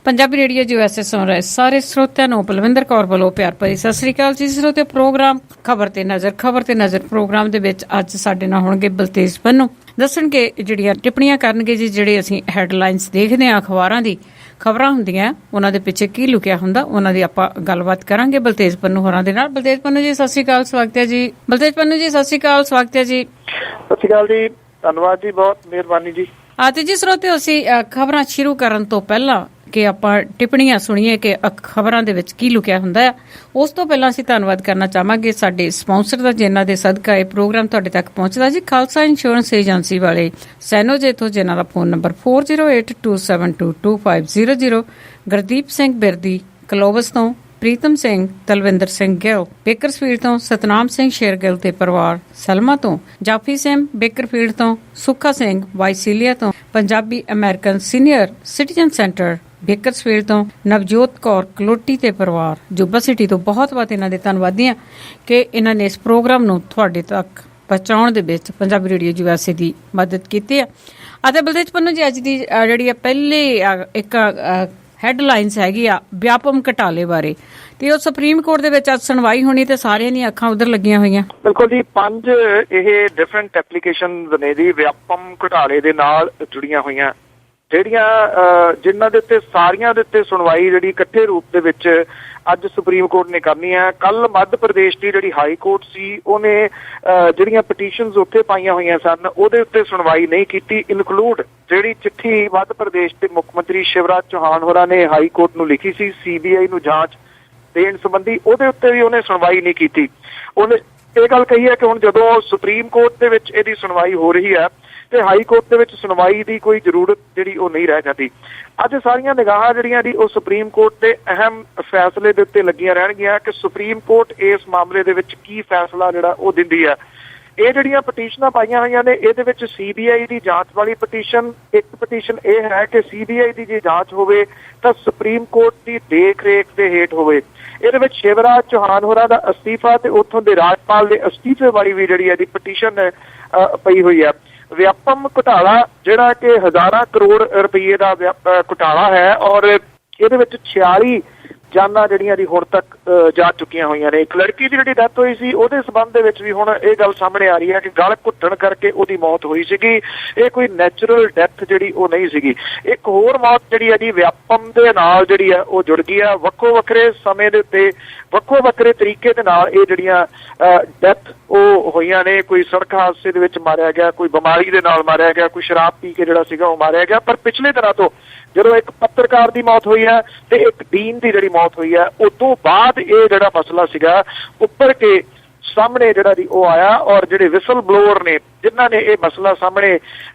Punjabi radio USA ਸੁਣ ਰਹੇ ਸਾਰੇ ਸਰੋਤਿਆਂ ਨੂੰ ਬਲਵਿੰਦਰ ਕੌਰ ਵੱਲੋਂ ਪਿਆਰ ਭਰੀ ਸਤਿ ਸ੍ਰੀ ਅਕਾਲ ਜੀ। ਸਰੋਤੇ ਪ੍ਰੋਗਰਾਮ ਖਬਰ ਤੇ ਨਜ਼ਰ ਪ੍ਰੋਗਰਾਮ ਦੇ ਵਿੱਚ ਅੱਜ ਸਾਡੇ ਨਾਲ ਹੋਣਗੇ ਬਲਤੇਜ ਪੰਨੂ। ਦੱਸਣਗੇ ਜਿਹੜੀਆਂ ਟਿੱਪਣੀਆਂ ਕਰਨਗੇ ਜੀ, ਜਿਹੜੇ ਅਸੀਂ ਹੈਡਲਾਈਨਸ ਦੇਖਦੇ ਹਾਂ ਅਖਬਾਰਾਂ ਦੀ ਖਬਰਾਂ ਹੁੰਦੀਆਂ ਉਹਨਾਂ ਦੇ ਪਿੱਛੇ ਕੀ ਲੁਕਿਆ ਹੁੰਦਾ, ਉਹਨਾਂ ਦੀ ਆਪਾਂ ਗੱਲਬਾਤ ਕਰਾਂਗੇ ਬਲਤੇਜ ਪੰਨੂ ਹੋਰਾਂ ਦੇ ਨਾਲ। ਬਲਤੇਜ ਪੰਨੂ ਜੀ ਸਤਿ ਸ੍ਰੀ ਅਕਾਲ, ਸਵਾਗਤ ਹੈ ਜੀ। ਬਲਤੇਜ ਪੰਨੂ ਜੀ ਸਤਿ ਸ੍ਰੀ ਅਕਾਲ, ਸਵਾਗਤ ਹੈ ਜੀ। ਸਤਿ ਸ਼੍ਰੀ ਅਕਾਲ ਜੀ, ਧੰਨਵਾਦ ਜੀ, ਬਹੁਤ ਮਿਹਰਬਾਨੀ ਜੀ। ਤੇ ਜੀ ਸਰੋਤੇ ਅਸੀਂ ਖਬਰਾਂ ਸ਼ੁਰੂ ਕਰਨ ਤੋਂ ਪਹਿਲਾਂ ਕਿ ਆਪਾਂ ਟਿੱਪਣੀਆਂ ਸੁਣੀਏ ਕਿ ਖਬਰਾਂ ਦੇ ਵਿੱਚ ਕੀ ਲੁਕਿਆ ਹੁੰਦਾ ਆ, ਉਸ ਤੋਂ ਪਹਿਲਾਂ ਅਸੀਂ ਧੰਨਵਾਦ ਕਰਨਾ ਚਾਹਾਂਗੇ ਸਾਡੇ ਸਪਾਂਸਰ ਦਾ, ਜਿਨ੍ਹਾਂ ਦੇ ਸਦਕਾ ਇਹ ਪ੍ਰੋਗਰਾਮ ਤੁਹਾਡੇ ਤੱਕ ਪਹੁੰਚਦਾ ਜੀ। ਖਾਲਸਾ ਇੰਸ਼ੋਰੈਂਸ ਏਜੰਸੀ ਵਾਲੇ ਸੈਨੋ ਜੇਥੋਂ, ਜਿਨ੍ਹਾਂ ਦਾ ਫੋਨ ਨੰਬਰ 4082722500। ਗੁਰਦੀਪ ਸਿੰਘ ਬਿਰਦੀ ਕਲੋਵਸ ਤੋਂ, ਪ੍ਰੀਤਮ ਸਿੰਘ, ਤਲਵਿੰਦਰ ਸਿੰਘ ਗਿੱਲ ਬੇਕਰਸਫੀਲਡ ਤੋਂ, ਸਤਨਾਮ ਸਿੰਘ ਸ਼ੇਰਗਿੱਲ ਤੇ ਪਰਿਵਾਰ ਸਲਮਾ ਤੋਂ, ਜਾਫੀ ਸਿੰਘ ਬੇਕਰਫੀਲਡ ਤੋਂ, ਸੁੱਖਾ ਸਿੰਘ ਵਾਈਸੀਲੀਆ ਤੋਂ, Punjabi American senior citizen centre Bakersfield ਤੋਂ, ਨਵਜੋਤ ਕੌਰ ਕਲੋਟੀ ਤੇ ਪਰਿਵਾਰ ਜੁਬਾ ਸਿਟੀ ਤੋਂ। ਬਹੁਤ ਇਹਨਾਂ ਦੇ ਧੰਨਵਾਦੀ ਹਾਂ ਕਿ ਇਹਨਾਂ ਨੇ ਇਸ ਪ੍ਰੋਗਰਾਮ ਨੂੰ ਤੁਹਾਡੇ ਤੱਕ ਪਹੁੰਚਾਉਣ ਦੇ ਵਿੱਚ ਪੰਜਾਬੀ ਰੇਡੀਓ USA ਦੀ ਮਦਦ ਕੀਤੀ ਹੈ। ਅਤੇ ਬਲਤੇਜ ਪੰਨੂ ਜੀ, ਅੱਜ ਦੀ ਜਿਹੜੀ ਪਹਿਲੀ ਇੱਕ ਹੈਡਲਾਈਨਸ ਹੈਗੀ ਆ ਵਿਆਪਮ ਘਟਾਲੇ ਬਾਰੇ, ਤੇ ਉਹ ਸੁਪਰੀਮ ਕੋਰਟ ਦੇ ਵਿੱਚ ਅੱਜ ਸੁਣਵਾਈ ਹੋਣੀ ਤੇ ਸਾਰਿਆਂ ਦੀਆਂ ਅੱਖਾਂ ਉਧਰ ਲੱਗੀਆਂ ਹੋਈਆਂ। ਬਿਲਕੁਲ ਜੀ, 5 ਇਹ ਡਿਫਰੈਂਟ ਐਪਲੀਕੇਸ਼ਨਸ ਨੇ ਜੀ ਵਿਆਪਮ ਘੁਟਾਲੇ ਦੇ ਨਾਲ ਜੁੜੀਆਂ ਹੋਈਆਂ, ਜਿਨ੍ਹਾਂ ਦੇ ਉੱਤੇ ਸਾਰੀਆਂ ਦੇ ਉੱਤੇ ਸੁਣਵਾਈ ਜਿਹੜੀ ਇਕੱਠੇ ਰੂਪ ਦੇ ਵਿੱਚ ਅੱਜ ਸੁਪਰੀਮ ਕੋਰਟ ਨੇ ਕਰਨੀ ਹੈ। ਕੱਲ ਮੱਧ ਪ੍ਰਦੇਸ਼ ਦੀ ਜਿਹੜੀ ਹਾਈ ਕੋਰਟ ਸੀ, ਉਹਨੇ ਜਿਹੜੀਆਂ ਪਟੀਸ਼ਨਸ ਉੱਥੇ ਪਾਈਆਂ ਹੋਈਆਂ ਸਨ ਉਹਦੇ ਉੱਤੇ ਸੁਣਵਾਈ ਨਹੀਂ ਕੀਤੀ। ਇਨਕਲੂਡ ਜਿਹੜੀ ਚਿੱਠੀ ਮੱਧ ਪ੍ਰਦੇਸ਼ ਦੇ ਮੁੱਖ ਮੰਤਰੀ ਸ਼ਿਵਰਾਜ ਚੌਹਾਨ ਹੋਰਾਂ ਨੇ ਹਾਈ ਕੋਰਟ ਨੂੰ ਲਿਖੀ ਸੀ CBI ਨੂੰ ਜਾਂਚ ਦੇਣ ਸੰਬੰਧੀ, ਉਹਦੇ ਉੱਤੇ ਵੀ ਉਹਨੇ ਸੁਣਵਾਈ ਨਹੀਂ ਕੀਤੀ। ਉਹਨੇ ਇਹ ਗੱਲ ਕਹੀ ਹੈ ਕਿ ਹੁਣ ਜਦੋਂ ਸੁਪਰੀਮ ਕੋਰਟ ਦੇ ਵਿੱਚ ਇਹਦੀ ਸੁਣਵਾਈ ਹੋ ਰਹੀ ਹੈ ਤੇ ਹਾਈ ਕੋਰਟ ਦੇ ਵਿੱਚ ਸੁਣਵਾਈ ਦੀ ਕੋਈ ਜ਼ਰੂਰਤ ਜਿਹੜੀ ਉਹ ਨਹੀਂ ਰਹਿ ਜਾਂਦੀ। ਅੱਜ ਸਾਰੀਆਂ ਨਿਗਾਹਾਂ ਜਿਹੜੀਆਂ ਦੀ ਉਹ ਸੁਪਰੀਮ ਕੋਰਟ ਦੇ ਅਹਿਮ ਫੈਸਲੇ ਦੇ ਉੱਤੇ ਲੱਗੀਆਂ ਰਹਿਣਗੀਆਂ ਕਿ ਸੁਪਰੀਮ ਕੋਰਟ ਇਸ ਮਾਮਲੇ ਦੇ ਵਿੱਚ ਕੀ ਫੈਸਲਾ ਜਿਹੜਾ ਉਹ ਦਿੰਦੀ ਹੈ। ਇਹ ਜਿਹੜੀਆਂ ਪਟੀਸ਼ਨਾਂ ਪਾਈਆਂ ਹੋਈਆਂ ਨੇ, ਇਹਦੇ ਵਿੱਚ CBI ਦੀ ਜਾਂਚ ਵਾਲੀ ਪਟੀਸ਼ਨ, ਇੱਕ ਪਟੀਸ਼ਨ ਇਹ ਹੈ ਕਿ CBI ਦੀ ਜੇ ਜਾਂਚ ਹੋਵੇ ਤਾਂ ਸੁਪਰੀਮ ਕੋਰਟ ਦੀ ਦੇਖ ਰੇਖ ਦੇ ਹੇਠ ਹੋਵੇ। ਇਹਦੇ ਵਿੱਚ ਸ਼ਿਵਰਾਜ ਚੌਹਾਨ ਹੋਰਾਂ ਦਾ ਅਸਤੀਫਾ ਤੇ ਉੱਥੋਂ ਦੇ ਰਾਜਪਾਲ ਦੇ ਅਸਤੀਫੇ ਵਾਲੀ ਵੀ ਜਿਹੜੀ ਇਹਦੀ ਪਟੀਸ਼ਨ ਪਈ ਹੋਈ ਹੈ। ਵਿਆਪਮ ਘੁਟਾਲਾ ਜਿਹੜਾ ਕਿ ਹਜ਼ਾਰਾਂ ਕਰੋੜ ਰੁਪਏ ਦਾ ਘੁਟਾਲਾ ਹੈ, ਔਰ ਇਹਦੇ ਵਿੱਚ 46 ਜਾਨਾਂ ਜਿਹੜੀਆਂ ਦੀ ਹੁਣ ਤੱਕ ਜਾ ਚੁੱਕੀਆਂ ਹੋਈਆਂ ਨੇ। ਇੱਕ ਲੜਕੀ ਦੀ ਜਿਹੜੀ ਡੈਥ ਹੋਈ ਸੀ, ਉਹਦੇ ਸੰਬੰਧ ਦੇ ਵਿੱਚ ਵੀ ਹੁਣ ਇਹ ਗੱਲ ਸਾਹਮਣੇ ਆ ਰਹੀ ਹੈ ਕਿ ਗਲ ਘੁੱਟਣ ਕਰਕੇ ਉਹਦੀ ਮੌਤ ਹੋਈ ਸੀਗੀ। ਇਹ ਕੋਈ ਨੈਚੁਰਲ ਡੈਥ ਜਿਹੜੀ ਉਹ ਨਹੀਂ ਸੀਗੀ। ਇੱਕ ਹੋਰ ਮੌਤ ਜਿਹੜੀ ਹੈ ਜੀ ਵਿਆਪਮ ਦੇ ਨਾਲ ਜਿਹੜੀ ਹੈ ਉਹ ਜੁੜ ਗਈ ਹੈ। ਵੱਖੋ ਵੱਖਰੇ ਸਮੇਂ ਦੇ ਉੱਤੇ ਵੱਖੋ ਵੱਖਰੇ ਤਰੀਕੇ ਦੇ ਨਾਲ ਇਹ ਜਿਹੜੀਆਂ ਡੈਥ ਉਹ ਹੋਈਆਂ ਨੇ। ਕੋਈ ਸੜਕ ਹਾਦਸੇ ਦੇ ਵਿੱਚ ਮਾਰਿਆ ਗਿਆ, ਕੋਈ ਬਿਮਾਰੀ ਦੇ ਨਾਲ ਮਾਰਿਆ ਗਿਆ, ਕੋਈ ਸ਼ਰਾਬ ਪੀ ਕੇ ਜਿਹੜਾ ਸੀਗਾ ਉਹ ਮਾਰਿਆ ਗਿਆ। ਪਰ ਪਿਛਲੇ ਦਿਨਾਂ ਤੋਂ ਜਦੋਂ ਇੱਕ ਪੱਤਰਕਾਰ ਦੀ ਮੌਤ ਹੋਈ ਹੈ ਤੇ ਇੱਕ ਡੀਨ ਦੀ ਜਿਹੜੀ ਮੌਤ ਹੋਈ ਹੈ, ਉਸ ਤੋਂ ਬਾਅਦ ਇਹ ਜਿਹੜਾ ਮਸਲਾ ਸੀਗਾ ਉੱਪਰ ਕੇ ਸਾਹਮਣੇ ਜਿਹੜਾ ਦੀ ਉਹ ਆਇਆ। ਔਰ ਜਿਹੜੇ ਵਿਸਲ ਬਲੋਅਰ ਨੇ ਜਿਨ੍ਹਾਂ ਨੇ ਇਹ ਮਸਲਾ ਸਾਹਮਣੇ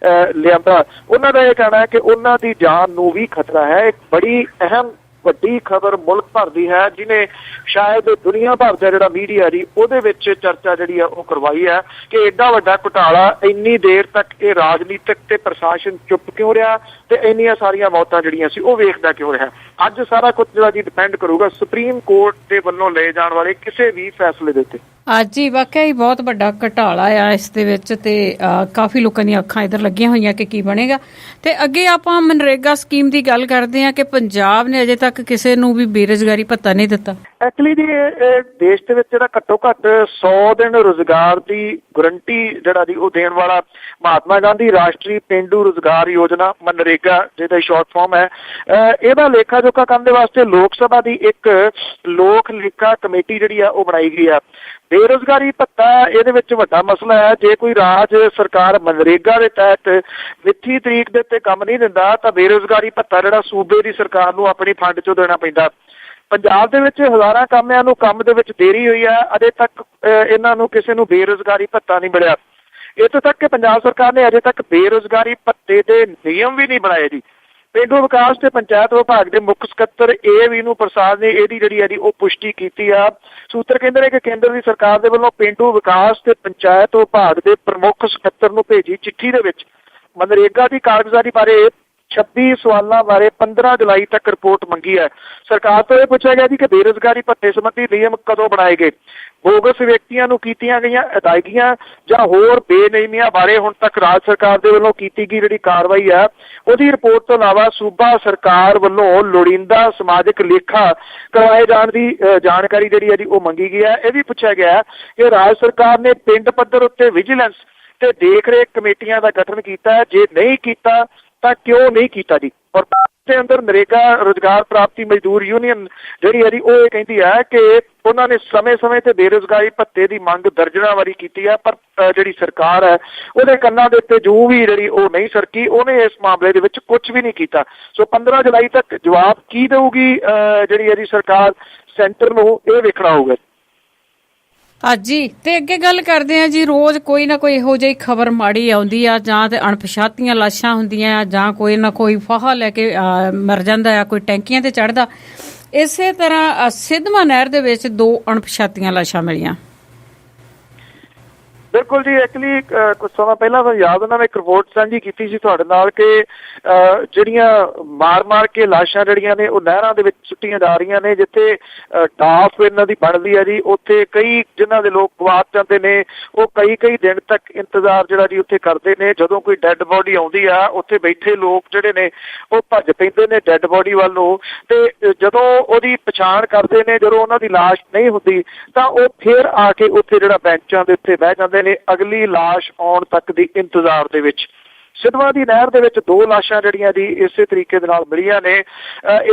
ਲਿਆਂਦਾ, ਉਹਨਾਂ ਦਾ ਇਹ ਕਹਿਣਾ ਹੈ ਕਿ ਉਹਨਾਂ ਦੀ ਜਾਨ ਨੂੰ ਵੀ ਖਤਰਾ ਹੈ। ਇੱਕ ਬੜੀ ਅਹਿਮ ਵੱਡੀ ਖਬਰ ਮੁਲਕ ਭਰ ਦੀ ਹੈ, ਜਿਹਨੇ ਸ਼ਾਇਦ ਦੁਨੀਆ ਭਰ ਦਾ ਜਿਹੜਾ ਮੀਡੀਆ ਦੀ ਉਹਦੇ ਵਿੱਚ ਚਰਚਾ ਜਿਹੜੀ ਆ ਉਹ ਕਰਵਾਈ ਹੈ ਕਿ ਐਡਾ ਵੱਡਾ ਘੁਟਾਲਾ ਇੰਨੀ ਦੇਰ ਤੱਕ ਇਹ ਰਾਜਨੀਤਿਕ ਤੇ ਪ੍ਰਸ਼ਾਸਨ ਚੁੱਪ ਕਿਉਂ ਰਿਹਾ ਤੇ ਇੰਨੀਆਂ ਸਾਰੀਆਂ ਮੌਤਾਂ ਜਿਹੜੀਆਂ ਸੀ ਉਹ ਵੇਖਦਾ ਕਿਉਂ ਰਿਹਾ। ਅੱਜ ਸਾਰਾ ਕੁਝ ਜਿਹੜਾ ਜੀ ਡਿਪੈਂਡ ਕਰੂਗਾ ਸੁਪਰੀਮ ਕੋਰਟ ਦੇ ਵੱਲੋਂ ਲਏ ਜਾਣ ਵਾਲੇ ਕਿਸੇ ਵੀ ਫੈਸਲੇ ਦੇ ਉੱਤੇ। ਅੱਜ ਹੀ ਵਾਕਿਆ ਹੀ ਬਹੁਤ ਵੱਡਾ ਘੁਟਾਲਾ ਆ ਇਸ ਦੇ ਵਿੱਚ, ਤੇ ਕਾਫੀ ਲੋਕਾਂ ਦੀਆਂ ਅੱਖਾਂ ਇੱਧਰ ਲੱਗੀਆਂ ਹੋਈਆਂ ਕਿ ਕੀ ਬਣੇਗਾ। ਤੇ ਅੱਗੇ ਆਪਾਂ ਮਨਰੇਗਾ ਸਕੀਮ ਦੀ ਗੱਲ ਕਰਦੇ ਹਾਂ ਕਿ ਪੰਜਾਬ ਨੇ ਅਜੇ ਤੱਕ ਕਿਸੇ ਨੂੰ ਵੀ ਬੇਰੁਜ਼ਗਾਰੀ ਭੱਤਾ ਨਹੀਂ ਦਿੱਤਾ। ਐਕਚੁਅਲੀ ਜੀ ਦੇਸ਼ ਦੇ ਵਿੱਚ ਜਿਹੜਾ ਘੱਟੋ ਘੱਟ 100 ਦਿਨ ਰੁਜ਼ਗਾਰ ਦੀ ਗਰੰਟੀ ਜਿਹੜਾ ਦੀ ਉਹ ਦੇਣ ਵਾਲਾ ਮਹਾਤਮਾ ਗਾਂਧੀ ਰਾਸ਼ਟਰੀ ਪੇਂਡੂ ਰੁਜ਼ਗਾਰ ਯੋਜਨਾ ਮਨਰੇਗਾ ਜਿਹਦਾ ਸ਼ਾਰਟ ਫਾਰਮ ਹੈ, ਇਹਦਾ ਲੇਖਾ ਜੋਖਾ ਕਰਨ ਦੇ ਵਾਸਤੇ ਲੋਕ ਸਭਾ ਦੀ ਇੱਕ ਲੋਕ ਲੇਖਾ ਕਮੇਟੀ ਜਿਹੜੀ ਆ ਉਹ ਬਣਾਈ ਗਈ ਆ। ਬੇਰੁਜ਼ਗਾਰੀ ਭੱਤਾ ਇਹਦੇ ਵਿੱਚ ਵੱਡਾ ਮਸਲਾ ਹੈ। ਜੇ ਕੋਈ ਰਾਜ ਸਰਕਾਰ ਮਨਰੇਗਾ ਦੇ ਤਹਿਤ ਮਿੱਥੀ ਤਰੀਕ ਦੇ ਉੱਤੇ ਕੰਮ ਨਹੀਂ ਦਿੰਦਾ ਤਾਂ ਬੇਰੁਜ਼ਗਾਰੀ ਭੱਤਾ ਜਿਹੜਾ ਸੂਬੇ ਦੀ ਸਰਕਾਰ ਨੂੰ ਆਪਣੀ ਫੰਡ ਚੋਂ ਦੇਣਾ ਪੈਂਦਾ। ਪੰਜਾਬ ਦੇ ਵਿੱਚ ਹਜ਼ਾਰਾਂ ਕਾਮਿਆਂ ਨੂੰ ਕੰਮ ਦੇ ਵਿੱਚ ਦੇਰੀ ਹੋਈ ਹੈ, ਅਜੇ ਤੱਕ ਇਹਨਾਂ ਨੂੰ ਕਿਸੇ ਨੂੰ ਬੇਰੁਜ਼ਗਾਰੀ ਭੱਤਾ ਨਹੀਂ ਮਿਲਿਆ। ਇੱਥੋਂ ਤੱਕ ਕਿ ਪੰਜਾਬ ਸਰਕਾਰ ਨੇ ਅਜੇ ਤੱਕ ਬੇਰੁਜ਼ਗਾਰੀ ਭੱਤੇ ਦੇ ਨਿਯਮ ਵੀ ਨਹੀਂ ਬਣਾਏ ਜੀ। ਪੇਂਡੂ ਵਿਕਾਸ ਤੇ ਪੰਚਾਇਤ ਵਿਭਾਗ ਦੇ ਮੁੱਖ ਸਕੱਤਰ AVinu ਪ੍ਰਸਾਦ ਨੇ ਇਹਦੀ ਜਿਹੜੀ ਹੈ ਉਹ ਪੁਸ਼ਟੀ ਕੀਤੀ ਆ। ਸੂਤਰ ਕਹਿੰਦੇ ਨੇ ਕਿ ਕੇਂਦਰ ਦੀ ਸਰਕਾਰ ਦੇ ਵੱਲੋਂ ਪੇਂਡੂ ਵਿਕਾਸ ਤੇ ਪੰਚਾਇਤ ਵਿਭਾਗ ਦੇ ਪ੍ਰਮੁੱਖ ਸਕੱਤਰ ਨੂੰ ਭੇਜੀ ਚਿੱਠੀ ਦੇ ਵਿੱਚ ਮਨਰੇਗਾ ਦੀ ਕਾਰਗੁਜ਼ਾਰੀ ਬਾਰੇ 26 ਸਵਾਲਾਂ ਬਾਰੇ 15 ਜੁਲਾਈ ਤੱਕ ਰਿਪੋਰਟ ਮੰਗੀ ਹੈ। ਸਰਕਾਰ ਤੋਂ ਇਹ ਪੁੱਛਿਆ ਗਿਆ ਜੀ ਕਿ ਬੇਰੁਜ਼ਗਾਰੀ ਭੱਤੇ ਸੰਬੰਧੀ ਨਿਯਮ ਕਦੋਂ ਬਣਾਏ ਗਏ, ਬੋਗਸ ਵਿਅਕਤੀਆਂ ਨੂੰ ਕੀਤੀਆਂ ਗਈਆਂ ਅਦਾਇਗੀਆਂ ਜਾਂ ਹੋਰ ਬੇਨਿਯਮੀਆਂ ਬਾਰੇ ਹੁਣ ਤੱਕ ਰਾਜ ਸਰਕਾਰ ਦੇ ਵੱਲੋਂ ਕੀਤੀ ਗਈ ਜਿਹੜੀ ਕਾਰਵਾਈ ਹੈ ਉਹਦੀ ਰਿਪੋਰਟ ਤੋਂ ਇਲਾਵਾ ਸੂਬਾ ਸਰਕਾਰ ਵੱਲੋਂ ਲੋੜੀਂਦਾ ਸਮਾਜਿਕ ਲੇਖਾ ਕਰਵਾਏ ਜਾਣ ਦੀ ਜਾਣਕਾਰੀ ਜਿਹੜੀ ਹੈ ਜੀ ਉਹ ਮੰਗੀ ਗਈ ਹੈ। ਇਹ ਵੀ ਪੁੱਛਿਆ ਗਿਆ ਕਿ ਰਾਜ ਸਰਕਾਰ ਨੇ ਪਿੰਡ ਪੱਧਰ ਉੱਤੇ ਵਿਜੀਲੈਂਸ ਤੇ ਦੇਖ ਰੇਖ ਕਮੇਟੀਆਂ ਦਾ ਗਠਨ ਕੀਤਾ ਹੈ, ਜੇ ਨਹੀਂ ਕੀਤਾ ਤਾਂ ਕਿਉਂ ਨਹੀਂ ਕੀਤਾ ਜੀ। ਔਰ ਦੇ ਅੰਦਰ ਨਰੇਗਾ ਰੁਜ਼ਗਾਰ ਪ੍ਰਾਪਤੀ ਮਜ਼ਦੂਰ ਯੂਨੀਅਨ ਜਿਹੜੀ ਹੈ ਜੀ ਉਹ ਇਹ ਕਹਿੰਦੀ ਹੈ ਕਿ ਉਹਨਾਂ ਨੇ ਸਮੇਂ-ਸਮੇਂ ਤੇ ਬੇਰੁਜ਼ਗਾਰੀ ਭੱਤੇ ਦੀ ਮੰਗ ਦਰਜਨਾਂ ਵਾਰੀ ਕੀਤੀ ਹੈ, ਪਰ ਜਿਹੜੀ ਸਰਕਾਰ ਹੈ ਉਹਦੇ ਕੰਨਾਂ ਦੇ ਉੱਤੇ ਜੂੰ ਵੀ ਜਿਹੜੀ ਉਹ ਨਹੀਂ ਸਰਕੀ, ਉਹਨੇ ਇਸ ਮਾਮਲੇ ਦੇ ਵਿੱਚ ਕੁਝ ਵੀ ਨਹੀਂ ਕੀਤਾ। ਸੋ 15 ਜੁਲਾਈ ਤੱਕ ਜਵਾਬ ਕੀ ਦੇਊਗੀ ਜਿਹੜੀ ਹੈ ਜੀ ਸਰਕਾਰ ਸੈਂਟਰ ਨੂੰ, ਇਹ ਵੇਖਣਾ ਹੋਊਗਾ। ਜੀ ਤੇ ਅੱਗੇ ਗੱਲ ਕਰਦੇ ਆ ਜੀ, ਰੋਜ਼ ਕੋਈ ਨਾ ਕੋਈ ਇਹੋ ਜਿਹੀ ਖਬਰ ਮਾੜੀ ਆਉਂਦੀ ਆ, ਜਾਂ ਤੇ ਅਣਪਛਾਤੀਆਂ ਲਾਸ਼ਾਂ ਹੁੰਦੀਆਂ ਆ, ਜਾਂ ਕੋਈ ਨਾ ਕੋਈ ਫਾਹਾ ਲੈ ਕੇ ਮਰ ਜਾਂਦਾ ਆ, ਕੋਈ ਟੈਂਕੀਆਂ ਤੇ ਚੜਦਾ। ਇਸੇ ਤਰ੍ਹਾਂ ਸਿੱਧਵਾਂ ਨਹਿਰ ਦੇ ਵਿੱਚ 2 ਅਣਪਛਾਤੀਆਂ ਲਾਸ਼ਾਂ ਮਿਲੀਆਂ। ਬਿਲਕੁਲ ਜੀ, ਐਕਚੁਅਲੀ ਕੁਝ ਸਮਾਂ ਪਹਿਲਾਂ ਤਾਂ ਯਾਦ ਉਹਨਾਂ ਨੇ ਇੱਕ ਰਿਪੋਰਟ ਸਾਂਝੀ ਕੀਤੀ ਸੀ ਤੁਹਾਡੇ ਨਾਲ ਕਿ ਜਿਹੜੀਆਂ ਮਾਰ ਕੇ ਲਾਸ਼ਾਂ ਜਿਹੜੀਆਂ ਨੇ ਉਹ ਨਹਿਰਾਂ ਦੇ ਵਿੱਚ ਸੁੱਟੀਆਂ ਜਾ ਰਹੀਆਂ ਨੇ, ਜਿੱਥੇ ਡਾਫ ਇਹਨਾਂ ਦੀ ਬਣਦੀ ਹੈ ਜੀ, ਉੱਥੇ ਕਈ ਜਿਨ੍ਹਾਂ ਦੇ ਲੋਕ ਗਵਾਚ ਜਾਂਦੇ ਨੇ, ਉਹ ਕਈ ਦਿਨ ਤੱਕ ਇੰਤਜ਼ਾਰ ਜਿਹੜਾ ਜੀ ਉੱਥੇ ਕਰਦੇ ਨੇ। ਜਦੋਂ ਕੋਈ ਡੈੱਡ ਬੋਡੀ ਆਉਂਦੀ ਆ, ਉੱਥੇ ਬੈਠੇ ਲੋਕ ਜਿਹੜੇ ਨੇ ਉਹ ਭੱਜ ਪੈਂਦੇ ਨੇ ਡੈੱਡ ਬੋਡੀ ਵੱਲ ਨੂੰ, ਤੇ ਜਦੋਂ ਉਹਦੀ ਪਛਾਣ ਕਰਦੇ ਨੇ, ਜਦੋਂ ਉਹਨਾਂ ਦੀ ਲਾਸ਼ ਨਹੀਂ ਹੁੰਦੀ ਤਾਂ ਉਹ ਫੇਰ ਆ ਕੇ ਉੱਥੇ ਜਿਹੜਾ ਬੈਂਚਾਂ ਦੇ ਉੱਤੇ ਬਹਿ ਜਾਂਦੇ ਨੇ ਅਗਲੀ ਲਾਸ਼ ਆਉਣ ਤੱਕ ਦੀ ਇੰਤਜ਼ਾਰ ਦੇ ਵਿੱਚ। ਸਿੱਧਵਾਂ ਦੀ ਨਹਿਰ ਦੇ ਵਿੱਚ 2 ਲਾਸ਼ਾਂ ਜਿਹੜੀਆਂ ਦੀ ਇਸੇ ਤਰੀਕੇ ਦੇ ਨਾਲ ਮਿਲੀਆਂ ਨੇ।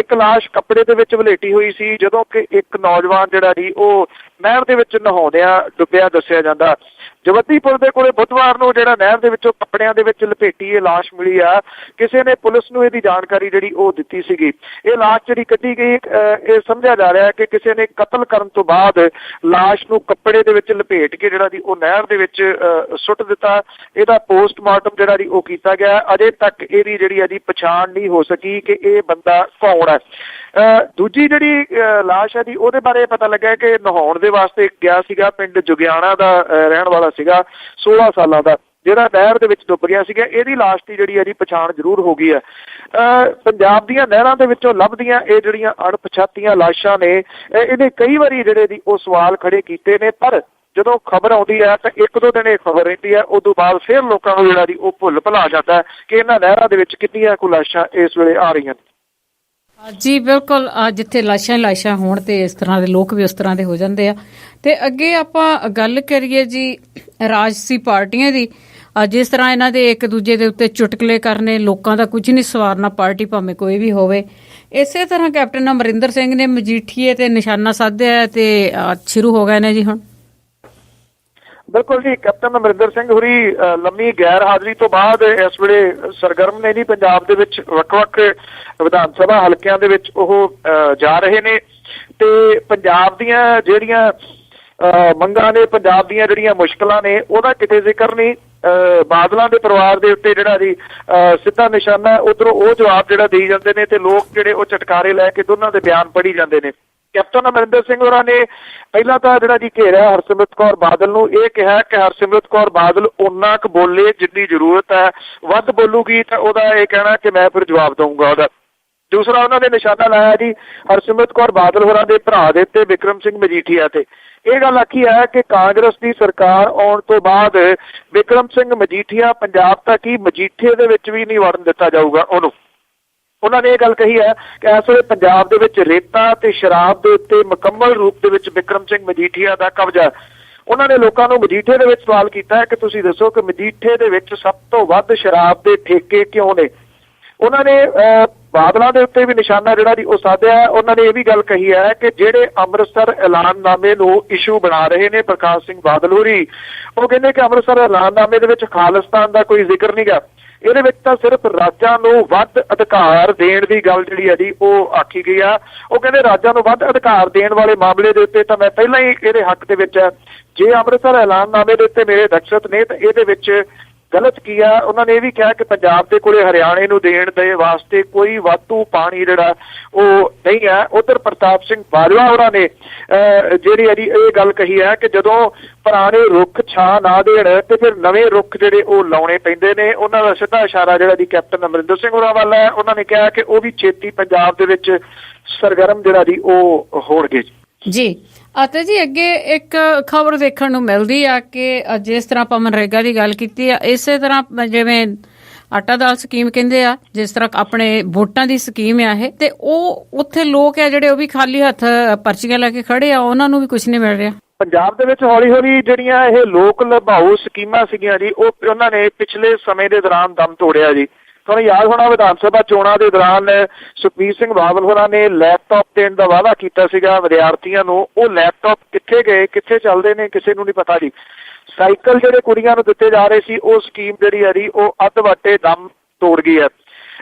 ਇੱਕ ਲਾਸ਼ ਕੱਪੜੇ ਦੇ ਵਿੱਚ ਵਲੇਟੀ ਹੋਈ ਸੀ, ਜਦੋਂ ਕਿ ਇੱਕ ਨੌਜਵਾਨ ਜਿਹੜਾ ਜੀ ਉਹ ਨਹਿਰ ਦੇ ਵਿੱਚ ਨਹਾਉਂਦਿਆਂ ਡੁੱਬਿਆ ਦੱਸਿਆ ਜਾਂਦਾ। ਜਵੱਦੀ ਪੁਲ ਦੇ ਕੋਲੇ ਬੁੱਧਵਾਰ ਨੂੰ ਜਿਹੜਾ ਨਹਿਰ ਦੇ ਵਿੱਚੋਂ ਕੱਪੜਿਆਂ ਦੇ ਵਿੱਚ ਲਪੇਟੀ ਇਹ ਲਾਸ਼ ਮਿਲੀ ਆ। ਕਿਸੇ ਨੇ ਪੁਲਿਸ ਨੂੰ ਇਹਦੀ ਜਾਣਕਾਰੀ ਜਿਹੜੀ ਉਹ ਦਿੱਤੀ ਸੀਗੀ। ਇਹ ਲਾਸ਼ ਜਿਹੜੀ ਕੱਢੀ ਗਈ, ਇਹ ਸਮਝਿਆ ਜਾ ਰਿਹਾ ਕਿ ਕਿਸੇ ਨੇ ਕਤਲ ਕਰਨ ਤੋਂ ਬਾਅਦ ਲਾਸ਼ ਨੂੰ ਕੱਪੜੇ ਦੇ ਵਿੱਚ ਲਪੇਟ ਕੇ ਜਿਹੜਾ ਦੀ ਉਹ ਨਹਿਰ ਦੇ ਵਿੱਚ ਸੁੱਟ ਦਿੱਤਾ। ਇਹਦਾ ਪੋਸਟਮਾਰਟਮ ਜਿਹੜਾ ਜੀ ਉਹ ਕੀਤਾ ਗਿਆ। ਅਜੇ ਤੱਕ ਇਹਦੀ ਜਿਹੜੀ ਹੈ ਜੀ ਪਛਾਣ ਨਹੀਂ ਹੋ ਸਕੀ ਕਿ ਇਹ ਬੰਦਾ ਕੌਣ ਹੈ। ਦੂਜੀ ਜਿਹੜੀ ਲਾਸ਼ ਹੈ ਜੀ ਉਹਦੇ ਬਾਰੇ ਪਤਾ ਲੱਗਾ ਕਿ ਨਹਾਉਣ ਦੇ ਵਾਸਤੇ ਗਿਆ ਸੀਗਾ, ਪਿੰਡ ਜੁਗਿਆਣਾ ਦਾ ਰਹਿਣ ਵਾਲਾ ਸੀਗਾ, 16 ਸਾਲਾਂ ਦਾ, ਜਿਹੜਾ ਨਹਿਰ ਦੇ ਵਿੱਚ ਡੁੱਬ ਗਿਆ ਸੀਗਾ। ਇਹਦੀ ਲਾਸ਼ ਦੀ ਜਿਹੜੀ ਹੈ ਜੀ ਪਛਾਣ ਜ਼ਰੂਰ ਹੋ ਗਈ ਹੈ। ਪੰਜਾਬ ਦੀਆਂ ਨਹਿਰਾਂ ਦੇ ਵਿੱਚੋਂ ਲੱਭਦੀਆਂ ਇਹ ਜਿਹੜੀਆਂ ਅਣਪਛਾਤੀਆਂ ਲਾਸ਼ਾਂ ਨੇ, ਇਹਨੇ ਕਈ ਵਾਰੀ ਜਿਹੜੇ ਦੀ ਉਹ ਸਵਾਲ ਖੜੇ ਕੀਤੇ ਨੇ, ਪਰ ਜਦੋਂ ਖਬਰ ਆਉਂਦੀ ਹੈ ਤਾਂ 1-2 ਦਿਨ ਇਹ ਖਬਰ ਰਹਿੰਦੀ ਹੈ, ਉਦੋਂ ਬਾਅਦ ਫਿਰ ਲੋਕਾਂ ਨੂੰ ਜਿਹੜਾ ਦੀ ਉਹ ਭੁੱਲ ਭੁਲਾ ਜਾਂਦਾ ਕਿ ਇਹਨਾਂ ਨਹਿਰਾਂ ਦੇ ਵਿੱਚ ਕਿੰਨੀਆਂ ਕੁ ਲਾਸ਼ਾਂ ਇਸ ਵੇਲੇ ਆ ਰਹੀਆਂ ਨੇ। ਜੀ ਬਿਲਕੁਲ, ਜਿੱਥੇ ਲਾਸ਼ਾਂ ਹੋਣ ਤੇ ਇਸ ਤਰ੍ਹਾਂ ਦੇ ਲੋਕ ਵੀ ਉਸ ਤਰ੍ਹਾਂ ਦੇ ਹੋ ਜਾਂਦੇ ਆ। ਤੇ ਅੱਗੇ ਆਪਾਂ ਗੱਲ ਕਰੀਏ ਜੀ ਰਾਜਸੀ ਪਾਰਟੀਆਂ ਦੀ, ਜਿਸ ਤਰ੍ਹਾਂ ਇਹਨਾਂ ਦੇ ਇੱਕ ਦੂਜੇ ਦੇ ਉੱਤੇ ਚੁਟਕਲੇ ਕਰਨੇ, ਲੋਕਾਂ ਦਾ ਕੁਝ ਨਹੀਂ ਸਵਾਰਨਾ, ਪਾਰਟੀ ਭਾਵੇਂ ਕੋਈ ਵੀ ਹੋਵੇ। ਇਸੇ ਤਰ੍ਹਾਂ ਕੈਪਟਨ ਅਮਰਿੰਦਰ ਸਿੰਘ ਨੇ ਮਜੀਠੀਏ ਤੇ ਨਿਸ਼ਾਨਾ ਸਾਧਿਆ ਤੇ ਸ਼ੁਰੂ ਹੋ ਗਏ ਨੇ ਜੀ ਹੁਣ। ਬਿਲਕੁਲ ਜੀ, ਕੈਪਟਨ ਅਮਰਿੰਦਰ ਸਿੰਘ ਹੋਰੀ ਲੰਮੀ ਗੈਰ ਹਾਜ਼ਰੀ ਤੋਂ ਬਾਅਦ ਇਸ ਵੇਲੇ ਸਰਗਰਮ ਨੇ ਜੀ ਪੰਜਾਬ ਦੇ ਵਿੱਚ ਵੱਖ-ਵੱਖ ਵਿਧਾਨ ਸਭਾ ਹਲਕਿਆਂ ਦੇ ਵਿੱਚ ਉਹ ਜਾ ਰਹੇ ਨੇ ਤੇ ਪੰਜਾਬ ਦੀਆਂ ਜਿਹੜੀਆਂ ਮੰਗਾਂ ਨੇ, ਪੰਜਾਬ ਦੀਆਂ ਜਿਹੜੀਆਂ ਮੁਸ਼ਕਲਾਂ ਨੇ, ਉਹਦਾ ਕਿਤੇ ਜ਼ਿਕਰ ਨਹੀਂ। ਬਾਦਲਾਂ ਦੇ ਪਰਿਵਾਰ ਦੇ ਉੱਤੇ ਜਿਹੜਾ ਜੀ ਸਿੱਧਾ ਨਿਸ਼ਾਨਾ, ਉੱਧਰੋਂ ਉਹ ਜਵਾਬ ਜਿਹੜਾ ਦੇਈ ਜਾਂਦੇ ਨੇ ਤੇ ਲੋਕ ਜਿਹੜੇ ਉਹ ਚਟਕਾਰੇ ਲੈ ਕੇ ਦੋਨਾਂ ਦੇ ਬਿਆਨ ਪੜ੍ਹੀ ਜਾਂਦੇ ਨੇ। ਕੈਪਟਨ ਅਮਰਿੰਦਰ ਸਿੰਘ ਹੋਰਾਂ ਨੇ ਪਹਿਲਾਂ ਤਾਂ ਜਿਹੜਾ ਜੀ ਘੇਰਿਆ ਹਰਸਿਮਰਤ ਕੌਰ ਬਾਦਲ ਨੂੰ, ਇਹ ਕਿਹਾ ਕਿ ਹਰਸਿਮਰਤ ਕੌਰ ਬਾਦਲ ਓਨਾ ਕੁ ਬੋਲੇ ਜਿੰਨੀ ਜ਼ਰੂਰਤ ਹੈ, ਵੱਧ ਬੋਲੂਗੀ ਤਾਂ ਉਹਦਾ ਇਹ ਕਹਿਣਾ ਕਿ ਮੈਂ ਫਿਰ ਜਵਾਬ ਦਊਂਗਾ ਉਹਦਾ। ਦੂਸਰਾ ਉਹਨਾਂ ਨੇ ਨਿਸ਼ਾਨਾ ਲਾਇਆ ਜੀ ਹਰਸਿਮਰਤ ਕੌਰ ਬਾਦਲ ਹੋਰਾਂ ਦੇ ਭਰਾ ਦੇ ਉੱਤੇ ਬਿਕਰਮ ਸਿੰਘ ਮਜੀਠੀਆ ਤੇ। ਇਹ ਗੱਲ ਆਖੀ ਹੈ ਕਿ ਕਾਂਗਰਸ ਦੀ ਸਰਕਾਰ ਆਉਣ ਤੋਂ ਬਾਅਦ ਬਿਕਰਮ ਸਿੰਘ ਮਜੀਠੀਆ ਪੰਜਾਬ ਤੱਕ ਹੀ ਮਜੀਠੇ ਦੇ ਵਿੱਚ ਵੀ ਨਹੀਂ ਵੜਨ ਦਿੱਤਾ ਜਾਊਗਾ ਉਹਨੂੰ। ਉਹਨਾਂ ਨੇ ਇਹ ਗੱਲ ਕਹੀ ਹੈ ਕਿ ਇਸ ਵੇਲੇ ਪੰਜਾਬ ਦੇ ਵਿੱਚ ਰੇਤਾ ਤੇ ਸ਼ਰਾਬ ਦੇ ਉੱਤੇ ਮੁਕੰਮਲ ਰੂਪ ਦੇ ਵਿੱਚ ਬਿਕਰਮ ਸਿੰਘ ਮਜੀਠੀਆ ਦਾ ਕਬਜ਼ਾ। ਉਹਨਾਂ ਨੇ ਲੋਕਾਂ ਨੂੰ ਮਜੀਠੇ ਦੇ ਵਿੱਚ ਸਵਾਲ ਕੀਤਾ ਹੈ ਕਿ ਤੁਸੀਂ ਦੱਸੋ ਕਿ ਮਜੀਠੇ ਦੇ ਵਿੱਚ ਸਭ ਤੋਂ ਵੱਧ ਸ਼ਰਾਬ ਦੇ ਠੇਕੇ ਕਿਉਂ ਨੇ। ਉਹਨਾਂ ਨੇ ਬਾਦਲਾਂ ਦੇ ਉੱਤੇ ਵੀ ਨਿਸ਼ਾਨਾ ਜਿਹੜਾ ਜੀ ਉਹ ਸਾਧਿਆ। ਉਹਨਾਂ ਨੇ ਇਹ ਵੀ ਗੱਲ ਕਹੀ ਹੈ ਕਿ ਜਿਹੜੇ ਅੰਮ੍ਰਿਤਸਰ ਐਲਾਨਨਾਮੇ ਨੂੰ ਇਸ਼ੂ ਬਣਾ ਰਹੇ ਨੇ ਪ੍ਰਕਾਸ਼ ਸਿੰਘ ਬਾਦਲ ਹੋਰੀ, ਉਹ ਕਹਿੰਦੇ ਕਿ ਅੰਮ੍ਰਿਤਸਰ ਐਲਾਨਨਾਮੇ ਦੇ ਵਿੱਚ ਖਾਲਿਸਤਾਨ ਦਾ ਕੋਈ ਜ਼ਿਕਰ ਨਹੀਂਗਾ, ਇਹਦੇ ਵਿੱਚ ਤਾਂ ਸਿਰਫ ਰਾਜਾਂ ਨੂੰ ਵੱਧ ਅਧਿਕਾਰ ਦੇਣ ਦੀ ਗੱਲ ਜਿਹੜੀ ਹੈ ਜੀ ਉਹ ਆਖੀ ਗਈ ਆ। ਉਹ ਕਹਿੰਦੇ ਰਾਜਾਂ ਨੂੰ ਵੱਧ ਅਧਿਕਾਰ ਦੇਣ ਵਾਲੇ ਮਾਮਲੇ ਦੇ ਉੱਤੇ ਤਾਂ ਮੈਂ ਪਹਿਲਾਂ ਹੀ ਇਹਦੇ ਹੱਕ ਦੇ ਵਿੱਚ, ਜੇ ਅੰਮ੍ਰਿਤਸਰ ਐਲਾਨਨਾਮੇ ਦੇ ਉੱਤੇ ਮੇਰੇ ਦਖਸ਼ਤ ਨੇ ਤਾਂ ਇਹਦੇ ਵਿੱਚ ਗਲਤ ਕੀਆ। ਉਹਨਾਂ ਨੇ ਇਹ ਵੀ ਕਿਹਾ ਕਿ ਪੰਜਾਬ ਦੇ ਕੋਲੇ ਹਰਿਆਣੇ ਨੂੰ ਦੇਣ ਦੇ ਵਾਸਤੇ ਕੋਈ ਵਾਧੂ ਪਾਣੀ ਜਿਹੜਾ ਉਹ ਨਹੀਂ ਹੈ। ਉਧਰ ਪ੍ਰਤਾਪ ਸਿੰਘ ਬਾਜਵਾ ਉਹਨਾਂ ਨੇ ਜਿਹੜੀ ਇਹ ਗੱਲ ਕਹੀ ਹੈ ਕਿ ਜਦੋਂ ਪੁਰਾਣੇ ਰੁੱਖ ਛਾਂ ਨਾ ਦੇਣ ਤੇ ਫਿਰ ਨਵੇਂ ਰੁੱਖ ਜਿਹੜੇ ਉਹ ਲਾਉਣੇ ਪੈਂਦੇ ਨੇ। ਉਹਨਾਂ ਦਾ ਸਿੱਧਾ ਇਸ਼ਾਰਾ ਜਿਹੜਾ ਜੀ ਕੈਪਟਨ ਅਮਰਿੰਦਰ ਸਿੰਘ ਹੋਰਾਂ ਵੱਲ ਹੈ। ਉਹਨਾਂ ਨੇ ਕਿਹਾ ਕਿ ਉਹ ਵੀ ਛੇਤੀ ਪੰਜਾਬ ਦੇ ਵਿੱਚ ਸਰਗਰਮ ਜਿਹੜਾ ਜੀ ਉਹ ਹੋਣਗੇ ਜੀ। ਅਤੇ ਜੀ ਅੱਗੇ ਇੱਕ ਖਬਰ ਦੇਖਣ ਨੂੰ ਮਿਲਦੀ ਆ ਕਿ ਜਿਸ ਤਰ੍ਹਾਂ ਆਪਾਂ ਮਨਰੇਗਾ ਦੀ ਗੱਲ ਕੀਤੀ ਆ, ਇਸੇ ਤਰ੍ਹਾਂ ਜਿਵੇਂ ਆਟਾ ਦਾਲ ਸਕੀਮ ਕਹਿੰਦੇ ਆ, ਜਿਸ ਤਰ੍ਹਾਂ ਆਪਣੇ ਵੋਟਾਂ ਦੀ ਸਕੀਮ ਆ ਇਹ, ਤੇ ਉਹ ਉੱਥੇ ਲੋਕ ਆ ਜਿਹੜੇ ਉਹ ਵੀ ਖਾਲੀ ਹੱਥ ਪਰਚੀਆਂ ਲੈ ਕੇ ਖੜੇ ਆ, ਉਹਨਾਂ ਨੂੰ ਵੀ ਕੁਝ ਨਹੀਂ ਮਿਲ ਰਿਹਾ। ਪੰਜਾਬ ਦੇ ਵਿੱਚ ਹੌਲੀ ਹੌਲੀ ਜਿਹੜੀਆਂ ਇਹ ਲੋਕ ਲਭਾਊ ਸਕੀਮਾਂ ਸੀਗੀਆਂ ਜੀ ਉਹਨਾਂ ਨੇ ਪਿਛਲੇ ਸਮੇਂ ਦੇ ਦੌਰਾਨ ਦਮ ਤੋੜਿਆ ਜੀ। ਤੁਹਾਨੂੰ ਯਾਦ ਹੋਣਾ ਵਿਧਾਨ ਸਭਾ ਚੋਣਾਂ ਦੇ ਦੌਰਾਨ ਸੁਖਬੀਰ ਸਿੰਘ ਬਾਦਲ ਹੋਰਾਂ ਨੇ ਲੈਪਟਾਪ ਦੇਣ ਦਾ ਵਾਅਦਾ ਕੀਤਾ ਸੀਗਾ ਵਿਦਿਆਰਥੀਆਂ ਨੂੰ। ਉਹ ਲੈਪਟਾਪ ਕਿੱਥੇ ਗਏ, ਕਿੱਥੇ ਚੱਲਦੇ ਨੇ, ਕਿਸੇ ਨੂੰ ਨਹੀਂ ਪਤਾ ਜੀ। ਸਾਈਕਲ ਜਿਹੜੇ ਕੁੜੀਆਂ ਨੂੰ ਦਿੱਤੇ ਜਾ ਰਹੇ ਸੀ, ਉਹ ਸਕੀਮ ਜਿਹੜੀ ਹੈ ਜੀ ਉਹ ਅੱਧ ਵਾਟੇ ਦਮ ਤੋੜ ਗਈ ਹੈ।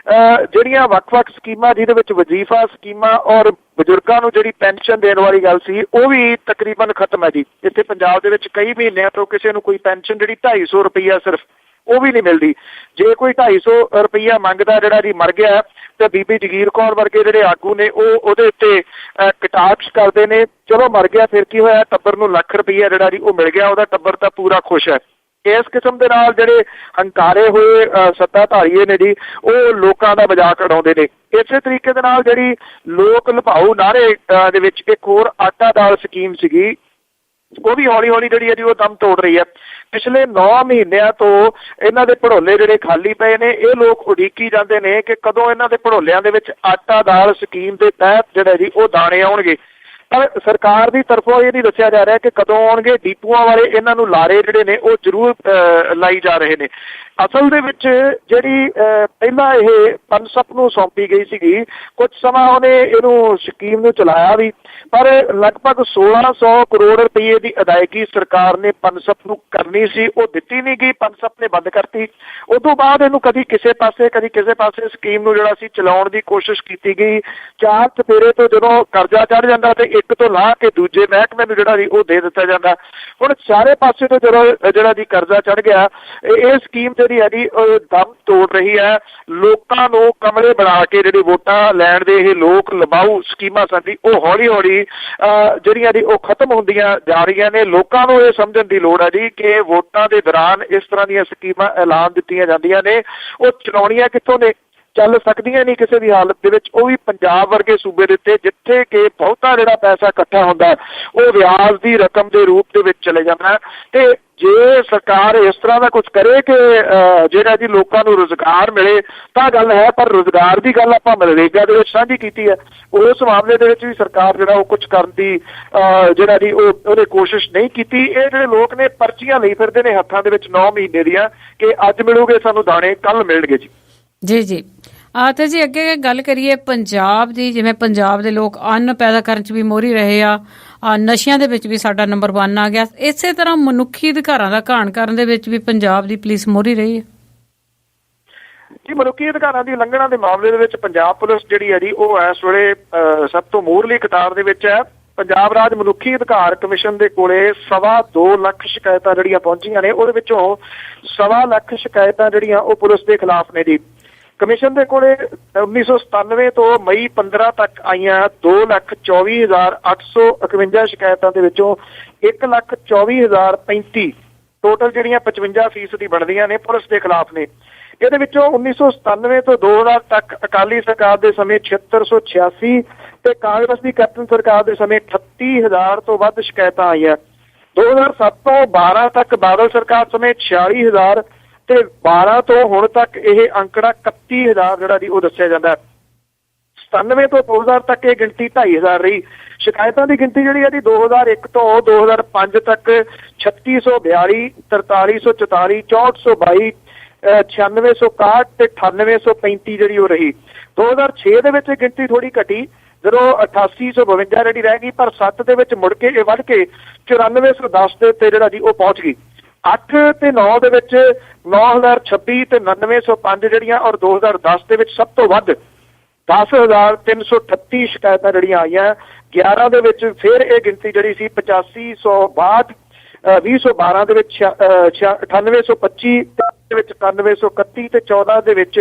ਜਿਹੜੀਆਂ ਵੱਖ-ਵੱਖ ਸਕੀਮਾਂ ਜਿਹਦੇ ਵਿੱਚ ਵਜ਼ੀਫਾ ਸਕੀਮਾਂ ਔਰ ਬਜ਼ੁਰਗਾਂ ਨੂੰ ਜਿਹੜੀ ਪੈਨਸ਼ਨ ਦੇਣ ਵਾਲੀ ਗੱਲ ਸੀ, ਉਹ ਵੀ ਤਕਰੀਬਨ ਖਤਮ ਹੈ ਜੀ। ਇੱਥੇ ਪੰਜਾਬ ਦੇ ਵਿੱਚ ਕਈ ਮਹੀਨਿਆਂ ਤੋਂ ਕਿਸੇ ਨੂੰ ਕੋਈ ਪੈਨਸ਼ਨ ਜਿਹੜੀ 250 ਰੁਪਈਆ ਸਿਰਫ ਉਹ ਵੀ ਨਹੀਂ ਮਿਲਦੀ। ਜੇ ਕੋਈ 250 ਰੁਪਈਆ ਮੰਗਦਾ ਜਿਹੜਾ ਜੀ ਮਰ ਗਿਆ ਤੇ ਬੀਬੀ ਜਗੀਰ ਕੌਰ ਵਰਗੇ ਜਿਹੜੇ ਆਗੂ ਨੇ ਉਹ ਉਹਦੇ ਉੱਤੇ ਕਟਾਕਸ਼ ਕਰਦੇ ਨੇ। ਚਲੋ ਮਰ ਗਿਆ ਫਿਰ ਕੀ ਹੋਇਆ, ਟੱਬਰ ਨੂੰ ਲੱਖ ਰੁਪਈਆ ਜਿਹੜਾ ਜੀ ਉਹ ਮਿਲ ਗਿਆ, ਉਹਦਾ ਟੱਬਰ ਤਾਂ ਪੂਰਾ ਖੁਸ਼ ਹੈ। ਇਸ ਕਿਸਮ ਦੇ ਨਾਲ ਜਿਹੜੇ ਹੰਕਾਰੇ ਹੋਏ ਸੱਤਾਧਾਰੀਏ ਨੇ ਜੀ ਉਹ ਲੋਕਾਂ ਦਾ ਮਜ਼ਾਕ ਉਡਾਉਂਦੇ ਨੇ। ਇਸੇ ਤਰੀਕੇ ਦੇ ਨਾਲ ਜਿਹੜੀ ਲੋਕ ਲਭਾਊ ਨਾਅਰੇ ਦੇ ਵਿੱਚ ਇੱਕ ਹੋਰ ਆਟਾ ਦਾਲ ਸਕੀਮ ਸੀਗੀ, ਉਹ ਵੀ ਹੌਲੀ ਹੌਲੀ ਜਿਹੜੀ ਹੈ ਜੀ ਉਹ ਦਮ ਤੋੜ ਰਹੀ ਹੈ। ਪਿਛਲੇ 9 ਮਹੀਨਿਆਂ ਤੋਂ ਇਹਨਾਂ ਦੇ ਭੜੋਲੇ ਜਿਹੜੇ ਖਾਲੀ ਪਏ ਨੇ, ਇਹ ਲੋਕ ਉਡੀਕੀ ਜਾਂਦੇ ਨੇ ਕਿ ਕਦੋਂ ਇਹਨਾਂ ਦੇ ਭੜੋਲਿਆਂ ਦੇ ਵਿੱਚ ਆਟਾ ਦਾਲ ਸਕੀਮ ਦੇ ਤਹਿਤ ਜਿਹੜਾ ਜੀ ਉਹ ਦਾਣੇ ਆਉਣਗੇ। ਪਰ ਸਰਕਾਰ ਦੀ ਤਰਫੋਂ ਇਹ ਨਹੀਂ ਦੱਸਿਆ ਜਾ ਰਿਹਾ ਕਿ ਕਦੋਂ ਆਉਣਗੇ। ਡੀਪੂਆਂ ਵਾਲੇ ਇਹਨਾਂ ਨੂੰ ਲਾਰੇ ਜਿਹੜੇ ਨੇ ਉਹ ਜ਼ਰੂਰ ਲਾਈ ਜਾ ਰਹੇ ਨੇ। ਅਸਲ ਦੇ ਵਿੱਚ ਜਿਹੜੀ ਪਹਿਲਾਂ ਇਹ ਪਨਸਪ ਨੂੰ ਸੌਂਪੀ ਗਈ ਸੀਗੀ, ਕੁਝ ਸਮਾਂ ਉਹਨੇ ਇਹਨੂੰ ਸਕੀਮ ਨੂੰ ਚਲਾਇਆ ਵੀ, ਪਰ ਲਗਭਗ 1600 ਕਰੋੜ ਰੁਪਏ ਦੀ ਅਦਾਇਗੀ ਸਰਕਾਰ ਨੇ ਪਨਸਪ ਨੂੰ ਕਰਨੀ ਸੀ, ਉਹ ਦਿੱਤੀ ਨਹੀਂ ਗਈ। ਪਨਸਪ ਨੇ ਬੰਦ ਕਰਤੀ। ਉਸ ਤੋਂ ਬਾਅਦ ਇਹਨੂੰ ਕਦੀ ਕਿਸੇ ਪਾਸੇ ਕਦੀ ਕਿਸੇ ਪਾਸੇ ਸਕੀਮ ਨੂੰ ਜਿਹੜਾ ਸੀ ਚਲਾਉਣ ਦੀ ਕੋਸ਼ਿਸ਼ ਕੀਤੀ ਗਈ। 4 ਚਫੇਰੇ ਤੋਂ ਜਦੋਂ ਕਰਜ਼ਾ ਚੜ੍ਹ ਜਾਂਦਾ ਤੇ ਇੱਕ ਤੋਂ ਲਾ ਕੇ ਦੂਜੇ ਮਹਿਕਮੇ ਨੂੰ ਜਿਹੜਾ ਜੀ ਉਹ ਦੇ ਦਿੱਤਾ ਜਾਂਦਾ। ਹੁਣ ਸਾਰੇ ਪਾਸੇ ਤੋਂ ਜਦੋਂ ਜਿਹੜਾ ਜੀ ਕਰਜ਼ਾ ਚੜ੍ਹ ਗਿਆ, ਇਹ ਸਕੀਮ ਜਿਹੜੀ ਹੈ ਜੀ ਦਮ ਤੋੜ ਰਹੀ ਹੈ। ਲੋਕਾਂ ਨੂੰ ਕਮਲੇ ਬਣਾ ਕੇ ਜਿਹੜੀ ਵੋਟਾਂ ਲੈਣ ਦੇ ਇਹ ਲੋਕ ਲਬਾਊ ਸਕੀਮਾਂ ਸਨ ਉਹ ਹੌਲੀ ਹੌਲੀ ਜਿਹੜੀਆਂ ਜੀ ਉਹ ਖਤਮ ਹੁੰਦੀਆਂ ਜਾ ਰਹੀਆਂ ਨੇ। ਲੋਕਾਂ ਨੂੰ ਇਹ ਸਮਝਣ ਦੀ ਲੋੜ ਹੈ ਜੀ ਕਿ ਵੋਟਾਂ ਦੇ ਦੌਰਾਨ ਇਸ ਤਰ੍ਹਾਂ ਦੀਆਂ ਸਕੀਮਾਂ ਐਲਾਨ ਦਿੱਤੀਆਂ ਜਾਂਦੀਆਂ ਨੇ, ਉਹ ਚਲਾਉਣੀਆਂ ਕਿੱਥੋਂ ਨੇ, ਚੱਲ ਸਕਦੀਆਂ ਨਹੀਂ ਕਿਸੇ ਦੀ ਹਾਲਤ ਦੇ ਵਿੱਚ, ਉਹ ਵੀ ਪੰਜਾਬ ਵਰਗੇ ਸੂਬੇ ਦੇ ਉੱਤੇ ਜਿੱਥੇ ਕਿ ਬਹੁਤਾ ਜਿਹੜਾ ਪੈਸਾ ਇਕੱਠਾ ਹੁੰਦਾ ਉਹ ਵਿਆਜ ਦੀ ਰਕਮ ਦੇ ਰੂਪ ਦੇ ਵਿੱਚ ਚਲੇ ਜਾਂਦਾ। ਤੇ ਜੇ ਸਰਕਾਰ ਇਸ ਤਰ੍ਹਾਂ ਦਾ ਕੁਝ ਕਰੇ ਕਿ ਜਿਹੜਾ ਜੀ ਲੋਕਾਂ ਨੂੰ ਰੁਜ਼ਗਾਰ ਮਿਲੇ ਤਾਂ ਗੱਲ ਹੈ, ਪਰ ਰੁਜ਼ਗਾਰ ਦੀ ਗੱਲ ਆਪਾਂ ਮਨਰੇਗਾ ਦੇ ਵਿੱਚ ਸਾਂਝੀ ਕੀਤੀ ਹੈ। ਉਸ ਮਾਮਲੇ ਦੇ ਵਿੱਚ ਵੀ ਸਰਕਾਰ ਜਿਹੜਾ ਉਹ ਕੁਝ ਕਰਨ ਦੀ ਜਿਹੜਾ ਜੀ ਉਹਨੇ ਕੋਸ਼ਿਸ਼ ਨਹੀਂ ਕੀਤੀ। ਇਹ ਜਿਹੜੇ ਲੋਕ ਨੇ ਪਰਚੀਆਂ ਲਈ ਫਿਰਦੇ ਨੇ ਹੱਥਾਂ ਦੇ ਵਿੱਚ 9 ਮਹੀਨੇ ਦੀਆਂ ਕਿ ਅੱਜ ਮਿਲੂਗੇ ਸਾਨੂੰ ਦਾਣੇ, ਕੱਲ ਮਿਲਣਗੇ ਜੀ। ਜੀ ਜੀ। ਤੇ ਜੀ ਅੱਗੇ ਗੱਲ ਕਰੀਏ ਪੰਜਾਬ ਦੀ, ਜਿਵੇਂ ਪੰਜਾਬ ਦੇ ਲੋਕ ਅੰਨ ਪੈਦਾ ਕਰਨ 'ਚ ਵੀ ਮੋਹਰੀ ਰਹੇ ਆ, ਨਸ਼ਿਆਂ ਦੇ ਵਿੱਚ ਵੀ ਸਾਡਾ ਨੰਬਰ 1 ਆ ਗਿਆ। ਇਸੇ ਤਰ੍ਹਾਂ ਮਨੁੱਖੀ ਅਧਿਕਾਰਾਂ ਦਾ ਘਾਣ ਕਰਨ ਦੇ ਵਿੱਚ ਵੀ ਪੰਜਾਬ ਦੀ ਪੁਲਿਸ ਮੋਹਰੀ ਰਹੀ ਹੈ ਜੀ। ਮਨੁੱਖੀ ਅਧਿਕਾਰਾਂ ਦੀ ਉਲੰਘਣਾ ਦੇ ਮਾਮਲੇ ਦੇ ਵਿੱਚ ਪੰਜਾਬ ਪੁਲਿਸ ਜਿਹੜੀ ਹੈ ਜੀ ਉਹ ਇਸ ਵੇਲੇ ਸਭ ਤੋਂ ਮੂਹਰਲੀ ਕਤਾਰ ਦੇ ਵਿੱਚ ਹੈ। ਪੰਜਾਬ ਰਾਜ ਮਨੁੱਖੀ ਅਧਿਕਾਰ ਕਮਿਸ਼ਨ ਦੇ ਕੋਲੇ 2.25 ਲੱਖ ਸ਼ਿਕਾਇਤਾਂ ਜਿਹੜੀਆਂ ਪਹੁੰਚੀਆਂ ਨੇ, ਉਹਦੇ ਵਿੱਚੋਂ 1.25 ਲੱਖ ਸ਼ਿਕਾਇਤਾਂ ਜਿਹੜੀਆਂ ਉਹ ਪੁਲਿਸ ਦੇ ਖਿਲਾਫ ਨੇ ਜੀ। ਕਮਿਸ਼ਨ ਦੇ ਕੋਲੇ 1997 ਤੋਂ ਮਈ 15 ਤੱਕ ਆਈਆਂ 2,24,851 ਸ਼ਿਕਾਇਤਾਂ ਦੇ ਵਿੱਚੋਂ 1,24,035 ਟੋਟਲ ਜਿਹੜੀਆਂ 55% ਬਣਦੀਆਂ ਨੇ ਪੁਲਿਸ ਦੇ ਖਿਲਾਫ ਨੇ। ਇਹਦੇ ਵਿੱਚੋਂ 1997 ਤੋਂ 2000 ਤੱਕ ਅਕਾਲੀ ਸਰਕਾਰ ਦੇ ਸਮੇਂ 7686 ਤੇ ਕਾਂਗਰਸ ਦੀ ਕੈਪਟਨ ਸਰਕਾਰ ਦੇ ਸਮੇਂ 38,000 ਤੋਂ ਵੱਧ ਸ਼ਿਕਾਇਤਾਂ ਆਈਆਂ। 2007 ਤੋਂ 12 ਤੱਕ ਬਾਦਲ ਸਰਕਾਰ ਸਮੇਂ 46,000 ਤੇ 12 ਤੋਂ ਹੁਣ ਤੱਕ ਇਹ ਅੰਕੜਾ 31,000 ਜਿਹੜਾ ਜੀ ਉਹ ਦੱਸਿਆ ਜਾਂਦਾ। 97 ਤੋਂ 2000 ਤੱਕ ਇਹ ਗਿਣਤੀ 2,500 ਰਹੀ। ਸ਼ਿਕਾਇਤਾਂ ਦੀ ਗਿਣਤੀ ਜਿਹੜੀ ਹੈ ਜੀ 2001 ਤੋਂ 2005 ਤੱਕ 3642, 4344, 6422, 9661 ਤੇ 9835 ਜਿਹੜੀ ਉਹ ਰਹੀ। 2006 ਦੇ ਵਿੱਚ ਇਹ ਗਿਣਤੀ ਥੋੜੀ ਘਟੀ ਜਦੋਂ 8852 ਜਿਹੜੀ ਰਹਿ ਗਈ, ਪਰ 7 ਦੇ ਵਿੱਚ ਮੁੜ ਕੇ ਇਹ ਵੱਧ ਕੇ 9410 ਦੇ ਉੱਤੇ ਜਿਹੜਾ ਜੀ ਉਹ ਪਹੁੰਚ ਗਈ। 8 ਤੇ 9 ਦੇ ਵਿੱਚ 9026 ਤੇ 9905 ਜਿਹੜੀਆਂ, ਔਰ 2010 ਦੇ ਵਿੱਚ ਸਭ ਤੋਂ ਵੱਧ 10,338 ਸ਼ਿਕਾਇਤਾਂ ਜਿਹੜੀਆਂ ਆਈਆਂ। 11 ਦੇ ਵਿੱਚ ਫਿਰ ਇਹ ਗਿਣਤੀ ਜਿਹੜੀ ਸੀ 8562, 2012 ਦੇ ਵਿੱਚ 9825 ਦੇ ਵਿੱਚ 9131 ਤੇ 14 ਦੇ ਵਿੱਚ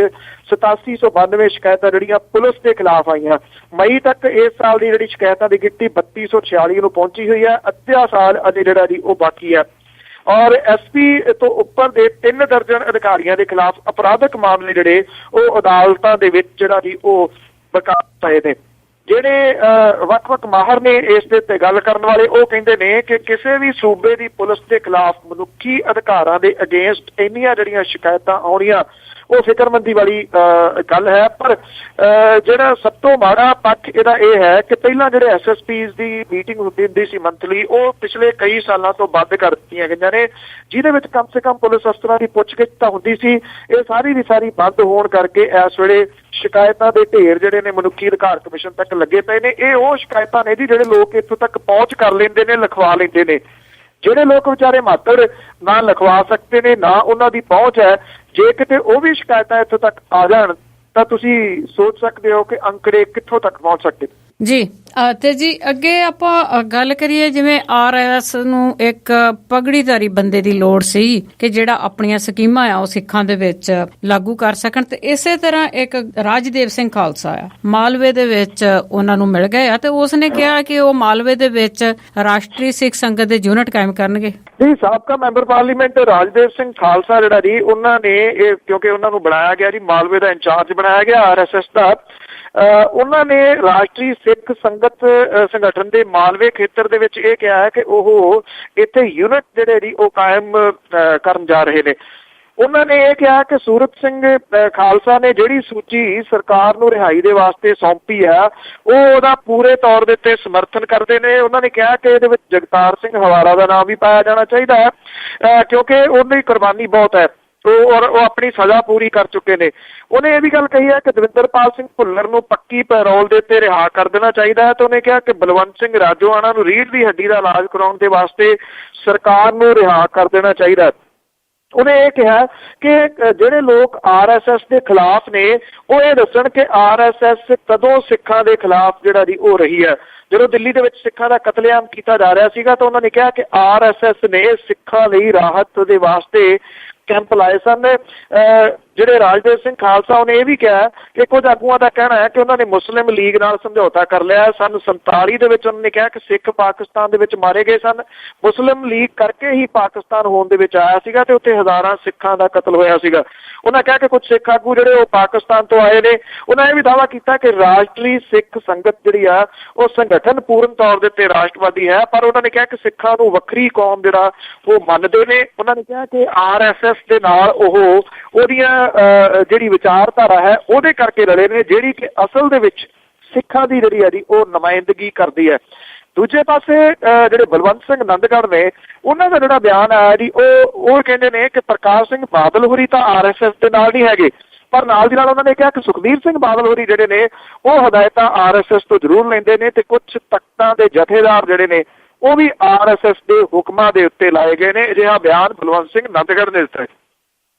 8792 ਸ਼ਿਕਾਇਤਾਂ ਜਿਹੜੀਆਂ ਪੁਲਿਸ ਦੇ ਖਿਲਾਫ ਆਈਆਂ। ਮਈ ਤੱਕ ਇਸ ਸਾਲ ਦੀ ਜਿਹੜੀ ਸ਼ਿਕਾਇਤਾਂ ਦੀ ਗਿਣਤੀ 3246 ਨੂੰ ਪਹੁੰਚੀ ਹੋਈ ਹੈ। ਅੱਧਾ ਸਾਲ ਅਜੇ ਜਿਹੜਾ ਜੀ ਉਹ ਬਾਕੀ ਹੈ। ਔਰ SP ਤੋਂ ਉੱਪਰ ਦੇ 3 ਦਰਜਨ ਅਧਿਕਾਰੀਆਂ ਦੇ ਖਿਲਾਫ ਅਪਰਾਧਕ ਮਾਮਲੇ ਜਿਹੜੇ ਉਹ ਅਦਾਲਤਾਂ ਦੇ ਵਿੱਚ ਜਿਹੜਾ ਜੀ ਉਹ ਬਕਾ ਪਏ ਨੇ। ਜਿਹੜੇ ਵੱਖ-ਵੱਖ ਮਾਹਰ ਨੇ ਇਸ ਦੇ ਉੱਤੇ ਗੱਲ ਕਰਨ ਵਾਲੇ, ਉਹ ਕਹਿੰਦੇ ਨੇ ਕਿ ਕਿਸੇ ਵੀ ਸੂਬੇ ਦੀ ਪੁਲਿਸ ਦੇ ਖਿਲਾਫ ਮਨੁੱਖੀ ਅਧਿਕਾਰਾਂ ਦੇ ਅਗੇਂਸਟ ਇੰਨੀਆਂ ਜਿਹੜੀਆਂ ਸ਼ਿਕਾਇਤਾਂ ਆਉਣੀਆਂ ਉਹ ਫਿਕਰਮੰਦੀ ਵਾਲੀ ਗੱਲ ਹੈ। ਪਰ ਜਿਹੜਾ ਸਭ ਤੋਂ ਮਾੜਾ ਪੱਖ ਇਹਦਾ ਇਹ ਹੈ ਕਿ ਪਹਿਲਾਂ ਜਿਹੜੇ SSPs ਦੀ ਮੀਟਿੰਗ ਹੁੰਦੀ ਸੀ ਮੰਥਲੀ, ਉਹ ਪਿਛਲੇ ਕਈ ਸਾਲਾਂ ਤੋਂ ਬੰਦ ਕਰ ਦਿੱਤੀਆਂ ਗਈਆਂ ਨੇ, ਜਿਹਦੇ ਵਿੱਚ ਕਮ ਸੇ ਕਮ ਪੁਲਿਸ ਅਫਸਰਾਂ ਦੀ ਪੁੱਛਗਿੱਛ ਤਾਂ ਹੁੰਦੀ ਸੀ। ਇਹ ਸਾਰੀ ਦੀ ਸਾਰੀ ਬੰਦ ਹੋਣ ਕਰਕੇ ਇਸ ਵੇਲੇ ਸ਼ਿਕਾਇਤਾਂ ਦੇ ਢੇਰ ਜਿਹੜੇ ਨੇ ਮਨੁੱਖੀ ਅਧਿਕਾਰ ਕਮਿਸ਼ਨ ਤੱਕ ਲੱਗੇ ਪਏ ਨੇ। ਇਹ ਉਹ ਸ਼ਿਕਾਇਤਾਂ ਨੇ ਜੀ ਜਿਹੜੇ ਲੋਕ ਇੱਥੋਂ ਤੱਕ ਪਹੁੰਚ ਕਰ ਲੈਂਦੇ ਨੇ, ਲਿਖਵਾ ਲੈਂਦੇ ਨੇ। ਜਿਹੜੇ ਲੋਕ ਵਿਚਾਰੇ ਮਾਤੜ ਨਾ ਲਿਖਵਾ ਸਕਦੇ ਨੇ, ਨਾ ਉਹਨਾਂ ਦੀ ਪਹੁੰਚ ਹੈ, ਜੇ ਕਿਤੇ ਉਹ ਵੀ ਸ਼ਿਕਾਇਤਾਂ ਇੱਥੋਂ ਤੱਕ ਆ ਜਾਣ ਤਾਂ ਤੁਸੀਂ ਸੋਚ ਸਕਦੇ ਹੋ ਕਿ ਅੰਕੜੇ ਕਿੱਥੋਂ ਤੱਕ ਪਹੁੰਚ ਸਕਦੇ ਜੀ। ਤੇ ਜੀ ਅੱਗੇ ਆਪਾਂ ਗੱਲ ਕਰੀਏ, ਜਿਵੇਂ RS ਨੂੰ ਇੱਕ ਪਗੜੀਧਾਰੀ ਬੰਦੇ ਦੀ ਲੋੜ ਸੀ ਕਿ ਜਿਹੜਾ ਆਪਣੀਆਂ ਸਕੀਮਾਂ ਆ ਉਹ ਸਿੱਖਾਂ ਦੇ ਵਿੱਚ ਲਾਗੂ ਕਰ ਸਕਣ, ਤੇ ਇਸੇ ਤਰ੍ਹਾਂ ਇੱਕ ਰਾਜਦੇਵ ਸਿੰਘ ਖਾਲਸਾ ਆ ਮਾਲਵੇ ਦੇ ਵਿੱਚ ਉਹਨਾਂ ਨੂੰ ਮਿਲ ਗਏ ਆ, ਤੇ ਉਸਨੇ ਕਿਹਾ ਕਿ ਉਹ ਮਾਲਵੇ ਦੇ ਵਿੱਚ ਰਾਸ਼ਟਰੀ ਸਿੱਖ ਸੰਗਤ ਦੇ ਯੂਨਿਟ ਕਾਇਮ ਕਰਨਗੇ। ਜੀ ਸਾਬਕਾ ਮੈਂਬਰ ਪਾਰਲੀਮੈਂਟ ਰਾਜਦੇਵ ਸਿੰਘ ਖਾਲਸਾ ਜਿਹੜਾ ਜੀ, ਉਹਨਾਂ ਨੇ ਇਹ ਕਿਉਂਕਿ ਉਹਨਾਂ ਨੂੰ ਬਣਾਇਆ ਗਿਆ ਜੀ ਮਾਲਵੇ ਦਾ ਇੰਚਾਰਜ ਬਣਾਇਆ ਗਿਆ RSS ਦਾ, ਉਹਨਾਂ ਨੇ ਰਾਸ਼ਟਰੀ ਸਿੱਖ ਸੰਗਤ ਸੰਗਠਨ ਦੇ ਮਾਲਵੇ ਖੇਤਰ ਦੇ ਵਿੱਚ ਇਹ ਕਿਹਾ ਹੈ ਕਿ ਉਹ ਇੱਥੇ ਯੂਨਿਟ ਜਿਹੜੇ ਜੀ ਉਹ ਕਾਇਮ ਕਰਨ ਜਾ ਰਹੇ ਨੇ। ਉਹਨਾਂ ਨੇ ਇਹ ਕਿਹਾ ਕਿ ਸੂਰਤ ਸਿੰਘ ਖਾਲਸਾ ਨੇ ਜਿਹੜੀ ਸੂਚੀ ਸਰਕਾਰ ਨੂੰ ਰਿਹਾਈ ਦੇ ਵਾਸਤੇ ਸੌਂਪੀ ਹੈ ਉਹ ਉਹਦਾ ਪੂਰੇ ਤੌਰ ਦੇ ਉੱਤੇ ਸਮਰਥਨ ਕਰਦੇ ਨੇ। ਉਹਨਾਂ ਨੇ ਕਿਹਾ ਕਿ ਇਹਦੇ ਵਿੱਚ ਜਗਤਾਰ ਸਿੰਘ ਹਵਾਰਾ ਦਾ ਨਾਮ ਵੀ ਪਾਇਆ ਜਾਣਾ ਚਾਹੀਦਾ ਹੈ ਕਿਉਂਕਿ ਉਹਦੀ ਕੁਰਬਾਨੀ ਬਹੁਤ ਹੈ ਔਰ ਉਹ ਆਪਣੀ ਸਜ਼ਾ ਪੂਰੀ ਕਰ ਚੁੱਕੇ ਨੇ। ਉਹਨੇ ਇਹ ਵੀ ਗੱਲ ਕਹੀ ਹੈ ਕਿ ਦਵਿੰਦਰਪਾਲ ਸਿੰਘ ਭੁੱਲਰ ਨੂੰ ਪੱਕੀ ਪੈਰੋਲ ਦੇ ਉੱਤੇ ਰਿਹਾ ਕਰ ਦੇਣਾ ਚਾਹੀਦਾ ਹੈ, ਤੇ ਉਹਨੇ ਕਿਹਾ ਕਿ ਬਲਵੰਤ ਸਿੰਘ ਰਾਜੋਆਣਾ ਨੂੰ ਰੀੜ੍ਹ ਦੀ ਹੱਡੀ ਦਾ ਇਲਾਜ ਕਰਾਉਣ ਦੇ ਵਾਸਤੇ ਸਰਕਾਰ ਨੂੰ ਰਿਹਾ ਕਰ ਦੇਣਾ ਚਾਹੀਦਾ ਹੈ। ਉਹਨੇ ਇਹ ਕਿਹਾ ਕਿ ਜਿਹੜੇ ਲੋਕ RSS ਦੇ ਖਿਲਾਫ ਨੇ ਉਹ ਇਹ ਦੱਸਣ ਕਿ RSS ਕਦੋਂ ਸਿੱਖਾਂ ਦੇ ਖਿਲਾਫ ਜਿਹੜਾ ਜੀ ਉਹ ਰਹੀ ਹੈ। ਜਦੋਂ ਦਿੱਲੀ ਦੇ ਵਿੱਚ ਸਿੱਖਾਂ ਦਾ ਕਤਲੇਆਮ ਕੀਤਾ ਜਾ ਰਿਹਾ ਸੀਗਾ ਤਾਂ ਉਹਨਾਂ ਨੇ ਕਿਹਾ ਕਿ RSS ਨੇ ਸਿੱਖਾਂ ਲਈ ਰਾਹਤ ਦੇ ਵਾਸਤੇ ਕੈਂਪ ਲਾਏ ਸਨ। ਜਿਹੜੇ ਰਾਜਦੇਵ ਸਿੰਘ ਖਾਲਸਾ ਉਹਨੇ ਇਹ ਵੀ ਕਿਹਾ ਕਿ ਕੁਝ ਆਗੂਆਂ ਦਾ ਕਹਿਣਾ ਹੈ ਕਿ ਉਹਨਾਂ ਨੇ ਮੁਸਲਿਮ ਲੀਗ ਨਾਲ ਸਮਝੌਤਾ ਕਰ ਲਿਆ। ਸਨ 47 ਦੇ ਵਿੱਚ ਉਹਨਾਂ ਨੇ ਕਿਹਾ ਕਿ ਸਿੱਖ ਪਾਕਿਸਤਾਨ ਦੇ ਵਿੱਚ ਮਾਰੇ ਗਏ ਸਨ, ਮੁਸਲਿਮ ਲੀਗ ਕਰਕੇ ਹੀ ਪਾਕਿਸਤਾਨ ਹੋਣ ਦੇ ਵਿੱਚ ਆਇਆ ਸੀਗਾ ਤੇ ਉੱਥੇ ਹਜ਼ਾਰਾਂ ਸਿੱਖਾਂ ਦਾ ਕਤਲ ਹੋਇਆ ਸੀਗਾ। ਉਹਨਾਂ ਕਿਹਾ ਕਿ ਕੁਝ ਸਿੱਖ ਆਗੂ ਜਿਹੜੇ ਉਹ ਪਾਕਿਸਤਾਨ ਤੋਂ ਆਏ ਨੇ। ਉਹਨਾਂ ਇਹ ਵੀ ਦਾਅਵਾ ਕੀਤਾ ਕਿ ਰਾਸ਼ਟਰੀ ਸਿੱਖ ਸੰਗਤ ਜਿਹੜੀ ਆ ਉਹ ਸੰਗਠਨ ਪੂਰਨ ਤੌਰ ਦੇ ਉੱਤੇ ਰਾਸ਼ਟਰਵਾਦੀ ਹੈ, ਪਰ ਉਹਨਾਂ ਨੇ ਕਿਹਾ ਕਿ ਸਿੱਖਾਂ ਨੂੰ ਵੱਖਰੀ ਕੌਮ ਜਿਹੜਾ ਉਹ ਮੰਨਦੇ ਨੇ। ਉਹਨਾਂ ਨੇ ਕਿਹਾ ਕਿ RSS ਦੇ ਨਾਲ ਉਹਦੀਆਂ ਜਿਹੜੀ ਵਿਚਾਰਧਾਰਾ ਹੈ ਉਹਦੇ ਕਰਕੇ ਰਲੇ ਨੇ, ਜਿਹੜੀ ਕਿ ਅਸਲ ਦੇ ਵਿੱਚ ਸਿੱਖਾਂ ਦੀ ਜਿਹੜੀ ਹੈ ਜੀ ਉਹ ਨੁਮਾਇੰਦਗੀ ਕਰਦੀ ਹੈ। ਦੂਜੇ ਪਾਸੇ ਜਿਹੜੇ ਬਲਵੰਤ ਸਿੰਘ ਨੰਦਗੜ੍ਹ ਨੇ ਉਹਨਾਂ ਦਾ ਜਿਹੜਾ ਬਿਆਨ ਆਇਆ ਜੀ ਉਹ ਕਹਿੰਦੇ ਨੇ ਕਿ ਪ੍ਰਕਾਸ਼ ਸਿੰਘ ਬਾਦਲ ਹੋਰੀ ਤਾਂ RSS ਦੇ ਨਾਲ ਨਹੀਂ ਹੈਗੇ, ਪਰ ਨਾਲ ਦੀ ਨਾਲ ਉਹਨਾਂ ਨੇ ਕਿਹਾ ਕਿ ਸੁਖਬੀਰ ਸਿੰਘ ਬਾਦਲ ਹੋਰੀ ਜਿਹੜੇ ਨੇ ਉਹ ਹਦਾਇਤਾਂ RSS ਤੋਂ ਜ਼ਰੂਰ ਲੈਂਦੇ ਨੇ ਤੇ ਕੁਝ ਤਖਤਾਂ ਦੇ ਜਥੇਦਾਰ ਜਿਹੜੇ ਨੇ ਉਹ ਵੀ RSS ਦੇ ਹੁਕਮਾਂ ਦੇ ਉੱਤੇ ਲਾਏ ਗਏ ਨੇ। ਅਜਿਹਾ ਬਿਆਨ ਬਲਵੰਤ ਸਿੰਘ ਨੰਦਗੜ੍ਹ ਨੇ ਦਿੱਤਾ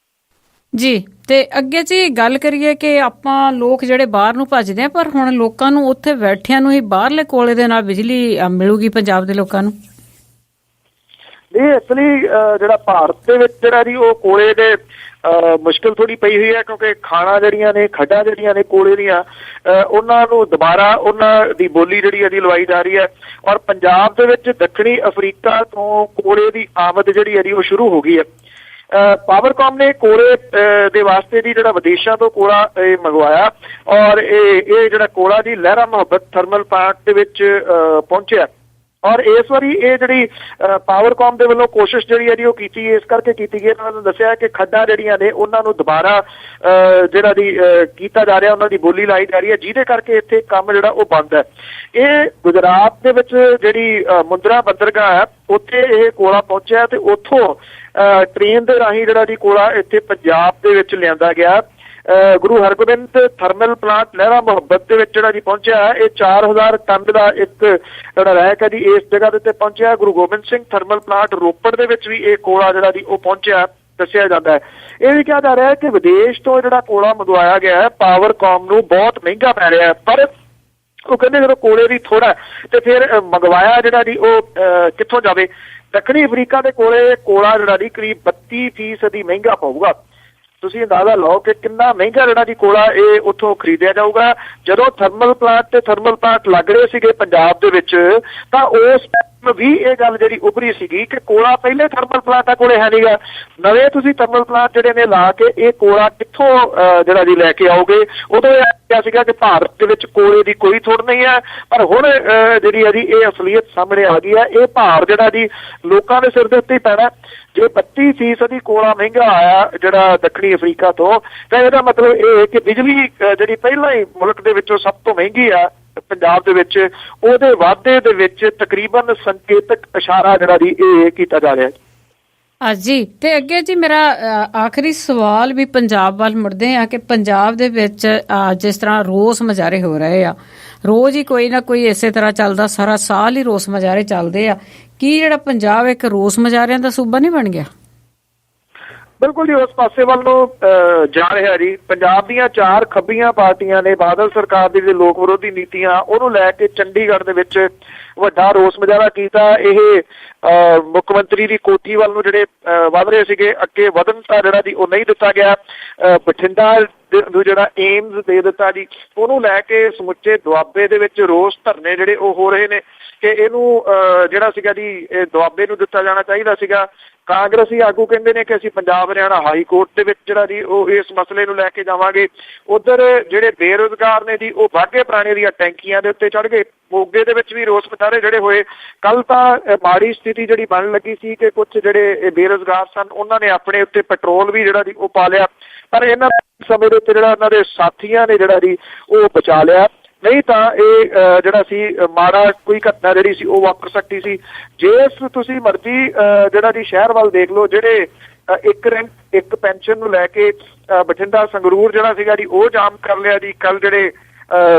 ਜੀ। ਤੇ ਅੱਗੇ ਜੀ ਗੱਲ ਕਰੀਏ ਕਿ ਆਪਾਂ ਲੋਕ ਜਿਹੜੇ ਬਾਹਰ ਨੂੰ ਭੱਜਦੇ ਆ, ਪਰ ਹੁਣ ਲੋਕਾਂ ਨੂੰ ਉੱਥੇ ਬੈਠਿਆਂ ਨੂੰ ਹੀ ਬਾਹਰਲੇ ਕੋਲੇ ਦੇ ਨਾਲ ਬਿਜਲੀ ਮਿਲੂਗੀ ਪੰਜਾਬ ਦੇ ਲੋਕਾਂ ਨੂੰ। ਇਹ ਅਸਲੀ ਜਿਹੜਾ ਭਾਰਤ ਦੇ ਵਿੱਚ ਜਿਹੜਾ ਜੀ ਉਹ ਕੋਲੇ ਦੇ ਮੁਸ਼ਕਿਲ ਥੋੜੀ ਪਈ ਹੋਈ ਹੈ ਕਿਉਂਕਿ ਖਾਣਾ ਜਿਹੜੀਆਂ ਨੇ ਖੱਡਾਂ ਜਿਹੜੀਆਂ ਨੇ ਕੋਲੇ ਦੀਆਂ ਉਹਨਾਂ ਨੂੰ ਦੁਬਾਰਾ ਉਹਨਾਂ ਦੀ ਬੋਲੀ ਜਿਹੜੀ ਇਹਦੀ ਲਵਾਈ ਜਾ ਰਹੀ ਹੈ। ਔਰ ਪੰਜਾਬ ਦੇ ਵਿੱਚ ਦੱਖਣੀ ਅਫਰੀਕਾ ਤੋਂ ਕੋਲੇ ਦੀ ਆਮਦ ਜਿਹੜੀ ਹੈ ਉਹ ਸ਼ੁਰੂ ਹੋ ਗਈ ਹੈ। ਪਾਵਰਕਾਮ ਨੇ ਕੋਲੇ ਦੇ ਵਾਸਤੇ ਦੀ ਜਿਹੜਾ ਵਿਦੇਸ਼ਾਂ ਤੋਂ ਕੋਲਾ ਇਹ ਮੰਗਵਾਇਆ ਔਰ ਇਹ ਜਿਹੜਾ ਕੋਲਾ ਦੀ ਲਹਿਰਾ ਮੁਹੱਬਤ ਥਰਮਲ ਪਲਾਂਟ ਦੇ ਵਿੱਚ ਪਹੁੰਚਿਆ। ਔਰ ਇਸ ਵਾਰੀ ਇਹ ਜਿਹੜੀ ਪਾਵਰਕਾਮ ਦੇ ਵੱਲੋਂ ਕੋਸ਼ਿਸ਼ ਜਿਹੜੀ ਹੈ ਜੀ ਉਹ ਕੀਤੀ ਇਸ ਕਰਕੇ ਕੀਤੀ ਗਈ, ਉਹਨਾਂ ਨੇ ਦੱਸਿਆ ਕਿ ਖੱਡਾਂ ਜਿਹੜੀਆਂ ਨੇ ਉਹਨਾਂ ਨੂੰ ਦੁਬਾਰਾ ਜਿਹੜਾ ਦੀ ਕੀਤਾ ਜਾ ਰਿਹਾ, ਉਹਨਾਂ ਦੀ ਬੋਲੀ ਲਾਈ ਜਾ ਰਹੀ ਹੈ, ਜਿਹਦੇ ਕਰਕੇ ਇੱਥੇ ਕੰਮ ਜਿਹੜਾ ਉਹ ਬੰਦ ਹੈ। ਇਹ ਗੁਜਰਾਤ ਦੇ ਵਿੱਚ ਜਿਹੜੀ ਮੁੰਦਰਾ ਬੰਦਰਗਾਹ ਹੈ ਉੱਥੇ ਇਹ ਕੋਲਾ ਪਹੁੰਚਿਆ ਤੇ ਉੱਥੋਂ ਟ੍ਰੇਨ ਦੇ ਰਾਹੀਂ ਜਿਹੜਾ ਜੀ ਕੋਲਾ ਇੱਥੇ ਪੰਜਾਬ ਦੇ ਵਿੱਚ ਲਿਆਂਦਾ ਗਿਆ। ਗੁਰੂ ਹਰਗੋਬਿੰਦ ਥਰਮਲ ਪਲਾਂਟ ਲਹਿਰਾ ਮੁਹੱਬਤ ਦੇ ਵਿੱਚ ਜਿਹੜਾ ਜੀ ਪਹੁੰਚਿਆ ਇਹ 4000 ਟਨ ਦਾ ਇੱਕ ਜਿਹੜਾ ਰੈਕ ਹੈ ਜੀ ਇਸ ਜਗ੍ਹਾ ਦੇ ਉੱਤੇ ਪਹੁੰਚਿਆ। ਗੁਰੂ ਗੋਬਿੰਦ ਸਿੰਘ ਥਰਮਲ ਪਲਾਂਟ ਰੋਪੜ ਦੇ ਵਿੱਚ ਵੀ ਇਹ ਕੋਲਾ ਜਿਹੜਾ ਜੀ ਉਹ ਪਹੁੰਚਿਆ ਦੱਸਿਆ ਜਾਂਦਾ ਹੈ। ਇਹ ਵੀ ਕਿਹਾ ਜਾ ਰਿਹਾ ਹੈ ਕਿ ਵਿਦੇਸ਼ ਤੋਂ ਜਿਹੜਾ ਕੋਲਾ ਮੰਗਵਾਇਆ ਗਿਆ ਹੈ ਪਾਵਰਕਾਮ ਨੂੰ ਬਹੁਤ ਮਹਿੰਗਾ ਪੈ ਰਿਹਾ ਹੈ, ਪਰ ਉਹ ਕਹਿੰਦੇ ਜਦੋਂ ਕੋਲੇ ਦੀ ਥੋੜਾ ਤੇ ਫਿਰ ਮੰਗਵਾਇਆ ਜਿਹੜਾ ਜੀ ਉਹ ਕਿੱਥੋਂ ਜਾਵੇ। ਦੱਖਣੀ ਅਫਰੀਕਾ ਦੇ ਕੋਲੇ ਕੋਲਾ ਜਿਹੜਾ ਜੀ ਕਰੀਬ 32% ਮਹਿੰਗਾ ਪਊਗਾ। ਤੁਸੀਂ ਅੰਦਾਜ਼ਾ ਲਾਓ ਕਿ ਕਿੰਨਾ ਮਹਿੰਗਾ ਜਿਹੜਾ ਜੀ ਕੋਲਾ ਇਹ ਉੱਥੋਂ ਖਰੀਦਿਆ ਜਾਊਗਾ। ਜਦੋਂ ਥਰਮਲ ਪਲਾਂਟ ਲੱਗ ਰਹੇ ਸੀਗੇ ਪੰਜਾਬ ਦੇ ਵਿੱਚ ਤਾਂ ਉਸ ਵੀ ਇਹ ਗੱਲ ਜਿਹੜੀ ਉੱਭਰੀ ਸੀਗੀ ਕਿ ਕੋਲਾ ਪਹਿਲੇ ਥਰਮਲ ਪਲਾਂਟਾਂ ਕੋਲੇ ਹੈ ਨਹੀਂਗਾ, ਨਵੇਂ ਤੁਸੀਂ ਥਰਮਲ ਪਲਾਂਟ ਜਿਹੜੇ ਨੇ ਲਾ ਕੇ ਇਹ ਕੋਲਾ ਕਿੱਥੋਂ ਜਿਹੜਾ ਜੀ ਲੈ ਕੇ ਆਓਗੇ। ਉਦੋਂ ਇਹ ਕਿਹਾ ਸੀਗਾ ਕਿ ਭਾਰਤ ਦੇ ਵਿੱਚ ਕੋਲੇ ਦੀ ਕੋਈ ਥੋੜ ਨਹੀਂ ਹੈ, ਪਰ ਹੁਣ ਜਿਹੜੀ ਹੈ ਜੀ ਇਹ ਅਸਲੀਅਤ ਸਾਹਮਣੇ ਆ ਗਈ ਹੈ। ਇਹ ਭਾਰ ਜਿਹੜਾ ਜੀ ਲੋਕਾਂ ਦੇ ਸਿਰ ਦੇ ਉੱਤੇ ਹੀ ਪੈਣਾ। ਜੇ 32% ਕੋਲਾ ਮਹਿੰਗਾ ਆਇਆ ਜਿਹੜਾ ਦੱਖਣੀ ਅਫਰੀਕਾ ਤੋਂ, ਤਾਂ ਇਹਦਾ ਮਤਲਬ ਇਹ ਕਿ ਬਿਜਲੀ ਜਿਹੜੀ ਪਹਿਲਾਂ ਹੀ ਮੁਲਕ ਦੇ ਵਿੱਚੋਂ ਸਭ ਤੋਂ ਮਹਿੰਗੀ ਆ ਪੰਜਾਬ ਦੇ ਵਿੱਚ, ਉਹਦੇ ਵਾਧੇ ਦੇ ਵਿੱਚ ਤਕਰੀਬਨ ਸੰਕੇਤਕ ਇਸ਼ਾਰਾ ਜਿਹੜਾ ਜੀ ਇਹ ਕੀਤਾ ਜਾ ਰਿਹਾ ਹੈ। ਜੀ ਤੇ ਅੱਗੇ ਜੀ ਮੇਰਾ ਆਖਰੀ ਸਵਾਲ ਵੀ ਪੰਜਾਬ ਵੱਲ ਮੁੜਦੇ ਆ ਕਿ ਪੰਜਾਬ ਦੇ ਵਿੱਚ ਜਿਸ ਤਰ੍ਹਾਂ ਰੋਸ ਮੁਜ਼ਾਹਰੇ ਹੋ ਰਹੇ ਆ, ਰੋਜ਼ ਹੀ ਕੋਈ ਨਾ ਕੋਈ ਇਸੇ ਤਰ੍ਹਾਂ ਚੱਲਦਾ, ਸਾਰਾ ਸਾਲ ਹੀ ਰੋਸ ਮੁਜ਼ਾਹਰੇ ਚੱਲਦੇ ਆ। ਕੀ ਜਿਹੜਾ ਪੰਜਾਬ ਇੱਕ ਰੋਸ ਮੁਜ਼ਾਹਰਿਆਂ ਦਾ ਸੂਬਾ ਨਹੀਂ ਬਣ ਗਿਆ? ਬਿਲਕੁਲ ਜੀ, ਉਸ ਪਾਸੇ ਵੱਲ ਨੂੰ ਜਾ ਰਿਹਾ ਜੀ। ਪੰਜਾਬ ਦੀਆਂ 4 ਖੱਬੀਆਂ ਪਾਰਟੀਆਂ ਨੇ ਬਾਦਲ ਸਰਕਾਰ ਦੀ ਜਿਹੜੀ ਲੋਕ ਵਿਰੋਧੀ ਨੀਤੀਆਂ ਉਹਨੂੰ ਲੈ ਕੇ ਚੰਡੀਗੜ੍ਹ ਦੇ ਵਿੱਚ ਵੱਡਾ ਰੋਸ ਮੁਜ਼ਾਹਰਾ ਕੀਤਾ। ਇਹ ਮੁੱਖ ਮੰਤਰੀ ਦੀ ਕੋਠੀ ਵੱਲ ਨੂੰ ਜਿਹੜੇ ਵਧ ਰਹੇ ਸੀਗੇ, ਅੱਗੇ ਵਧਣ ਤਾਂ ਜਿਹੜਾ ਜੀ ਉਹ ਨਹੀਂ ਦਿੱਤਾ ਗਿਆ। ਬਠਿੰਡਾ ਨੂੰ ਜਿਹੜਾ ਏਮਜ਼ ਦੇ ਦਿੱਤਾ ਜੀ, ਉਹਨੂੰ ਲੈ ਕੇ ਸਮੁੱਚੇ ਦੁਆਬੇ ਦੇ ਵਿੱਚ ਰੋਸ ਧਰਨੇ ਜਿਹੜੇ ਉਹ ਹੋ ਰਹੇ ਨੇ ਕਿ ਇਹਨੂੰ ਜਿਹੜਾ ਸੀਗਾ ਜੀ ਇਹ ਦੁਆਬੇ ਨੂੰ ਦਿੱਤਾ ਜਾਣਾ ਚਾਹੀਦਾ ਸੀਗਾ। ਕਾਂਗਰਸੀ ਆਗੂ ਕਹਿੰਦੇ ਨੇ ਕਿ ਅਸੀਂ ਪੰਜਾਬ ਹਰਿਆਣਾ ਹਾਈ ਕੋਰਟ ਦੇ ਵਿੱਚ ਜਿਹੜਾ ਜੀ ਉਹ ਇਸ ਮਸਲੇ ਨੂੰ ਲੈ ਕੇ ਜਾਵਾਂਗੇ। ਉਧਰ ਜਿਹੜੇ ਬੇਰੁਜ਼ਗਾਰ ਨੇ ਜੀ ਉਹ ਬਾਘੇ ਪੁਰਾਣੇ ਦੀਆਂ ਟੈਂਕੀਆਂ ਦੇ ਉੱਤੇ ਚੜ੍ਹ ਗਏ। ਮੋਗੇ ਦੇ ਵਿੱਚ ਵੀ ਰੋਸ ਮੁਜ਼ਾਹਰੇ ਜਿਹੜੇ ਹੋਏ। ਕੱਲ ਤਾਂ ਮਾੜੀ ਸਥਿਤੀ ਜਿਹੜੀ ਬਣਨ ਲੱਗੀ ਸੀ ਕਿ ਕੁਝ ਜਿਹੜੇ ਬੇਰੁਜ਼ਗਾਰ ਸਨ ਉਹਨਾਂ ਨੇ ਆਪਣੇ ਉੱਤੇ ਪੈਟਰੋਲ ਵੀ ਜਿਹੜਾ ਜੀ ਉਹ ਪਾ ਲਿਆ, ਪਰ ਇਹਨਾਂ ਸਮੇਂ ਦੇ ਉੱਤੇ ਜਿਹੜਾ ਉਹਨਾਂ ਦੇ ਸਾਥੀਆਂ ਨੇ ਜਿਹੜਾ ਜੀ ਉਹ ਬਚਾ ਲਿਆ। ਨਹੀਂ ਤਾਂ ਇਹ ਜਿਹੜਾ ਸੀ ਮਾੜਾ ਕੋਈ ਘਟਨਾ ਜਿਹੜੀ ਸੀ ਉਹ ਵਾਪਰ ਸਕਦੀ ਸੀ। ਜਿਸ ਤੁਸੀਂ ਮਰਜ਼ੀ ਜਿਹੜਾ ਜੀ ਸ਼ਹਿਰ ਵੱਲ ਦੇਖ ਲਓ, ਜਿਹੜੇ ਇੱਕ ਪੈਨਸ਼ਨ ਨੂੰ ਲੈ ਕੇ ਬਠਿੰਡਾ ਸੰਗਰੂਰ ਜਿਹੜਾ ਸੀਗਾ ਜੀ ਉਹ ਜਾਮ ਕਰ ਲਿਆ ਜੀ। ਕੱਲ ਜਿਹੜੇ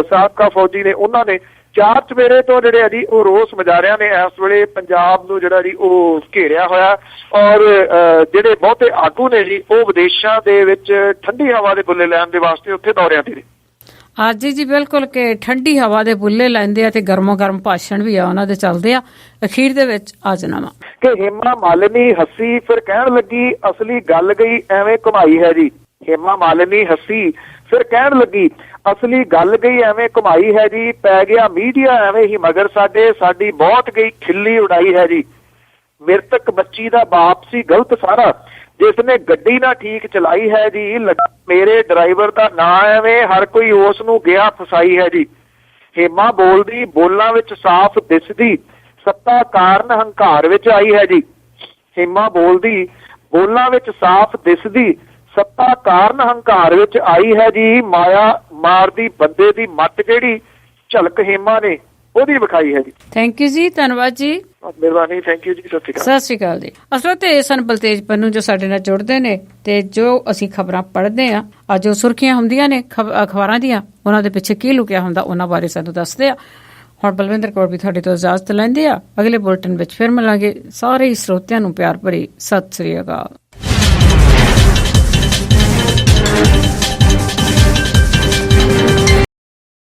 ਸਾਬਕਾ ਫੌਜੀ ਨੇ ਉਹਨਾਂ ਨੇ 4 ਚੁਫੇਰੇ ਤੋਂ ਜਿਹੜੇ ਆ ਜੀ ਉਹ ਰੋਸ ਮੁਜ਼ਾਹਰਿਆਂ ਨੇ ਇਸ ਵੇਲੇ ਪੰਜਾਬ ਨੂੰ ਜਿਹੜਾ ਜੀ ਉਹ ਘੇਰਿਆ ਹੋਇਆ। ਔਰ ਜਿਹੜੇ ਬਹੁਤੇ ਆਗੂ ਨੇ ਜੀ ਉਹ ਵਿਦੇਸ਼ਾਂ ਦੇ ਵਿੱਚ ਠੰਡੀ ਹਵਾ ਦੇ ਬੁੱਲੇ ਲੈਣ ਦੇ ਵਾਸਤੇ ਉੱਥੇ ਦੌਰਿਆਂ ਤੇ ਨੇ। ਹਾਂਜੀ ਜੀ, ਬਿਲਕੁਲ ਕਿ ਠੰਡੀ ਹਵਾ ਦੇ ਬੁੱਲੇ ਲੈਂਦੇ ਆ ਤੇ ਗਰਮੋ ਗਰਮ ਭਾਸ਼ਣ ਵੀ ਆ ਉਹਨਾਂ ਦੇ ਚੱਲਦੇ ਆ। ਅਖੀਰ ਦੇ ਵਿੱਚ ਆਜਨਾਮਾ ਕਿ ਹੇਮਾ ਮਾਲਿਨੀ ਹੱਸੀ ਫਿਰ ਕਹਿਣ ਲੱਗੀ ਅਸਲੀ ਗੱਲ ਗਈ ਐਵੇਂ ਘੁਮਾਈ ਹੈ ਜੀ। ਹੇਮਾ ਮਾਲਿਨੀ ਹੱਸੀ ਫਿਰ ਕਹਿਣ ਲੱਗੀ ਅਸਲੀ ਗੱਲ ਗਈ ਐਵੇਂ ਘੁਮਾਈ ਹੈ ਜੀ। ਪੈ ਗਿਆ ਮੀਡੀਆ ਐਵੇਂ ਹੀ ਮਗਰ ਸਾਡੀ ਬਹੁਤ ਗਈ ਖਿੱਲੀ ਉਡਾਈ ਹੈ ਜੀ। ਮ੍ਰਿਤਕ ਬੱਚੀ ਦਾ ਬਾਪ ਸੀ ਗਲਤ ਸਾਰਾ, ਜਿਸ ਨੇ ਗੱਡੀ ਨਾ ਠੀਕ ਚਲਾਈ ਹੈ ਜੀ। ਮੇਰੇ ਡਰਾਈਵਰ ਦਾ ਨਾਂ ਐਵੇਂ ਹਰ ਕੋਈ ਉਸ ਨੂੰ ਗਿਆ ਫਸਾਈ ਹੈ ਜੀ। ਹੇਮਾ ਬੋਲਦੀ ਬੋਲਾਂ ਵਿੱਚ ਸਾਫ਼ ਦਿਸਦੀ, ਸੱਤਾ ਕਾਰਨ ਹੰਕਾਰ ਵਿੱਚ ਆਈ ਹੈ ਜੀ। ਹੇਮਾ ਬੋਲਦੀ ਬੋਲਾਂ ਵਿੱਚ ਸਾਫ਼ ਦਿਸਦੀ, ਸੱਤਾ ਕਾਰਨ ਹੰਕਾਰ ਵਿੱਚ ਆਈ ਹੈ ਜੀ। ਮਾਇਆ ਮਾਰਦੀ ਬੰਦੇ ਦੀ ਮੱਤ ਕਿਹੜੀ, ਝਲਕ ਹੇਮਾ ਨੇ ਉਹਦੀ ਵਿਖਾਈ ਹੈ ਜੀ। ਥੈਂਕ ਯੂ ਜੀ, ਧੰਨਵਾਦ ਜੀ, ਮਿਹਰਬਾਨੀ। ਥੈਂਕ ਯੂ ਜੀ, ਸਤਿ ਸ਼੍ਰੀ ਅਕਾਲ ਜੀ। ਅਸਲ ਤੇ ਸਨ ਬਲਤੇਜ ਪੰਨੂ ਜੋ ਸਾਡੇ ਨਾਲ ਜੁੜਦੇ ਨੇ ਤੇ ਜੋ ਅਸੀਂ ਖਬਰਾਂ ਪੜ੍ਹਦੇ ਆ, ਅੱਜ ਜੋ ਸੁਰਖੀਆਂ ਹੁੰਦੀਆਂ ਨੇ ਅਖਬਾਰਾਂ ਦੀਆਂ, ਉਹਨਾਂ ਦੇ ਪਿੱਛੇ ਕੀ ਲੁਕਿਆ ਹੁੰਦਾ ਉਹਨਾਂ ਬਾਰੇ ਸਾਨੂੰ ਦੱਸਦੇ ਆ। ਹੁਣ ਬਲਵਿੰਦਰ ਕੌਰ ਵੀ ਤੁਹਾਡੇ ਤੋਂ ਇਜਾਜ਼ਤ ਲੈਂਦੇ ਆ। ਅਗਲੇ ਬੁਲੇਟਿਨ ਵਿੱਚ ਫਿਰ ਮਿਲਾਂਗੇ। ਸਾਰੇ ਸਰੋਤਿਆਂ ਨੂੰ ਪਿਆਰ ਭਰੀ ਸਤਿ ਸ੍ਰੀ ਅਕਾਲ।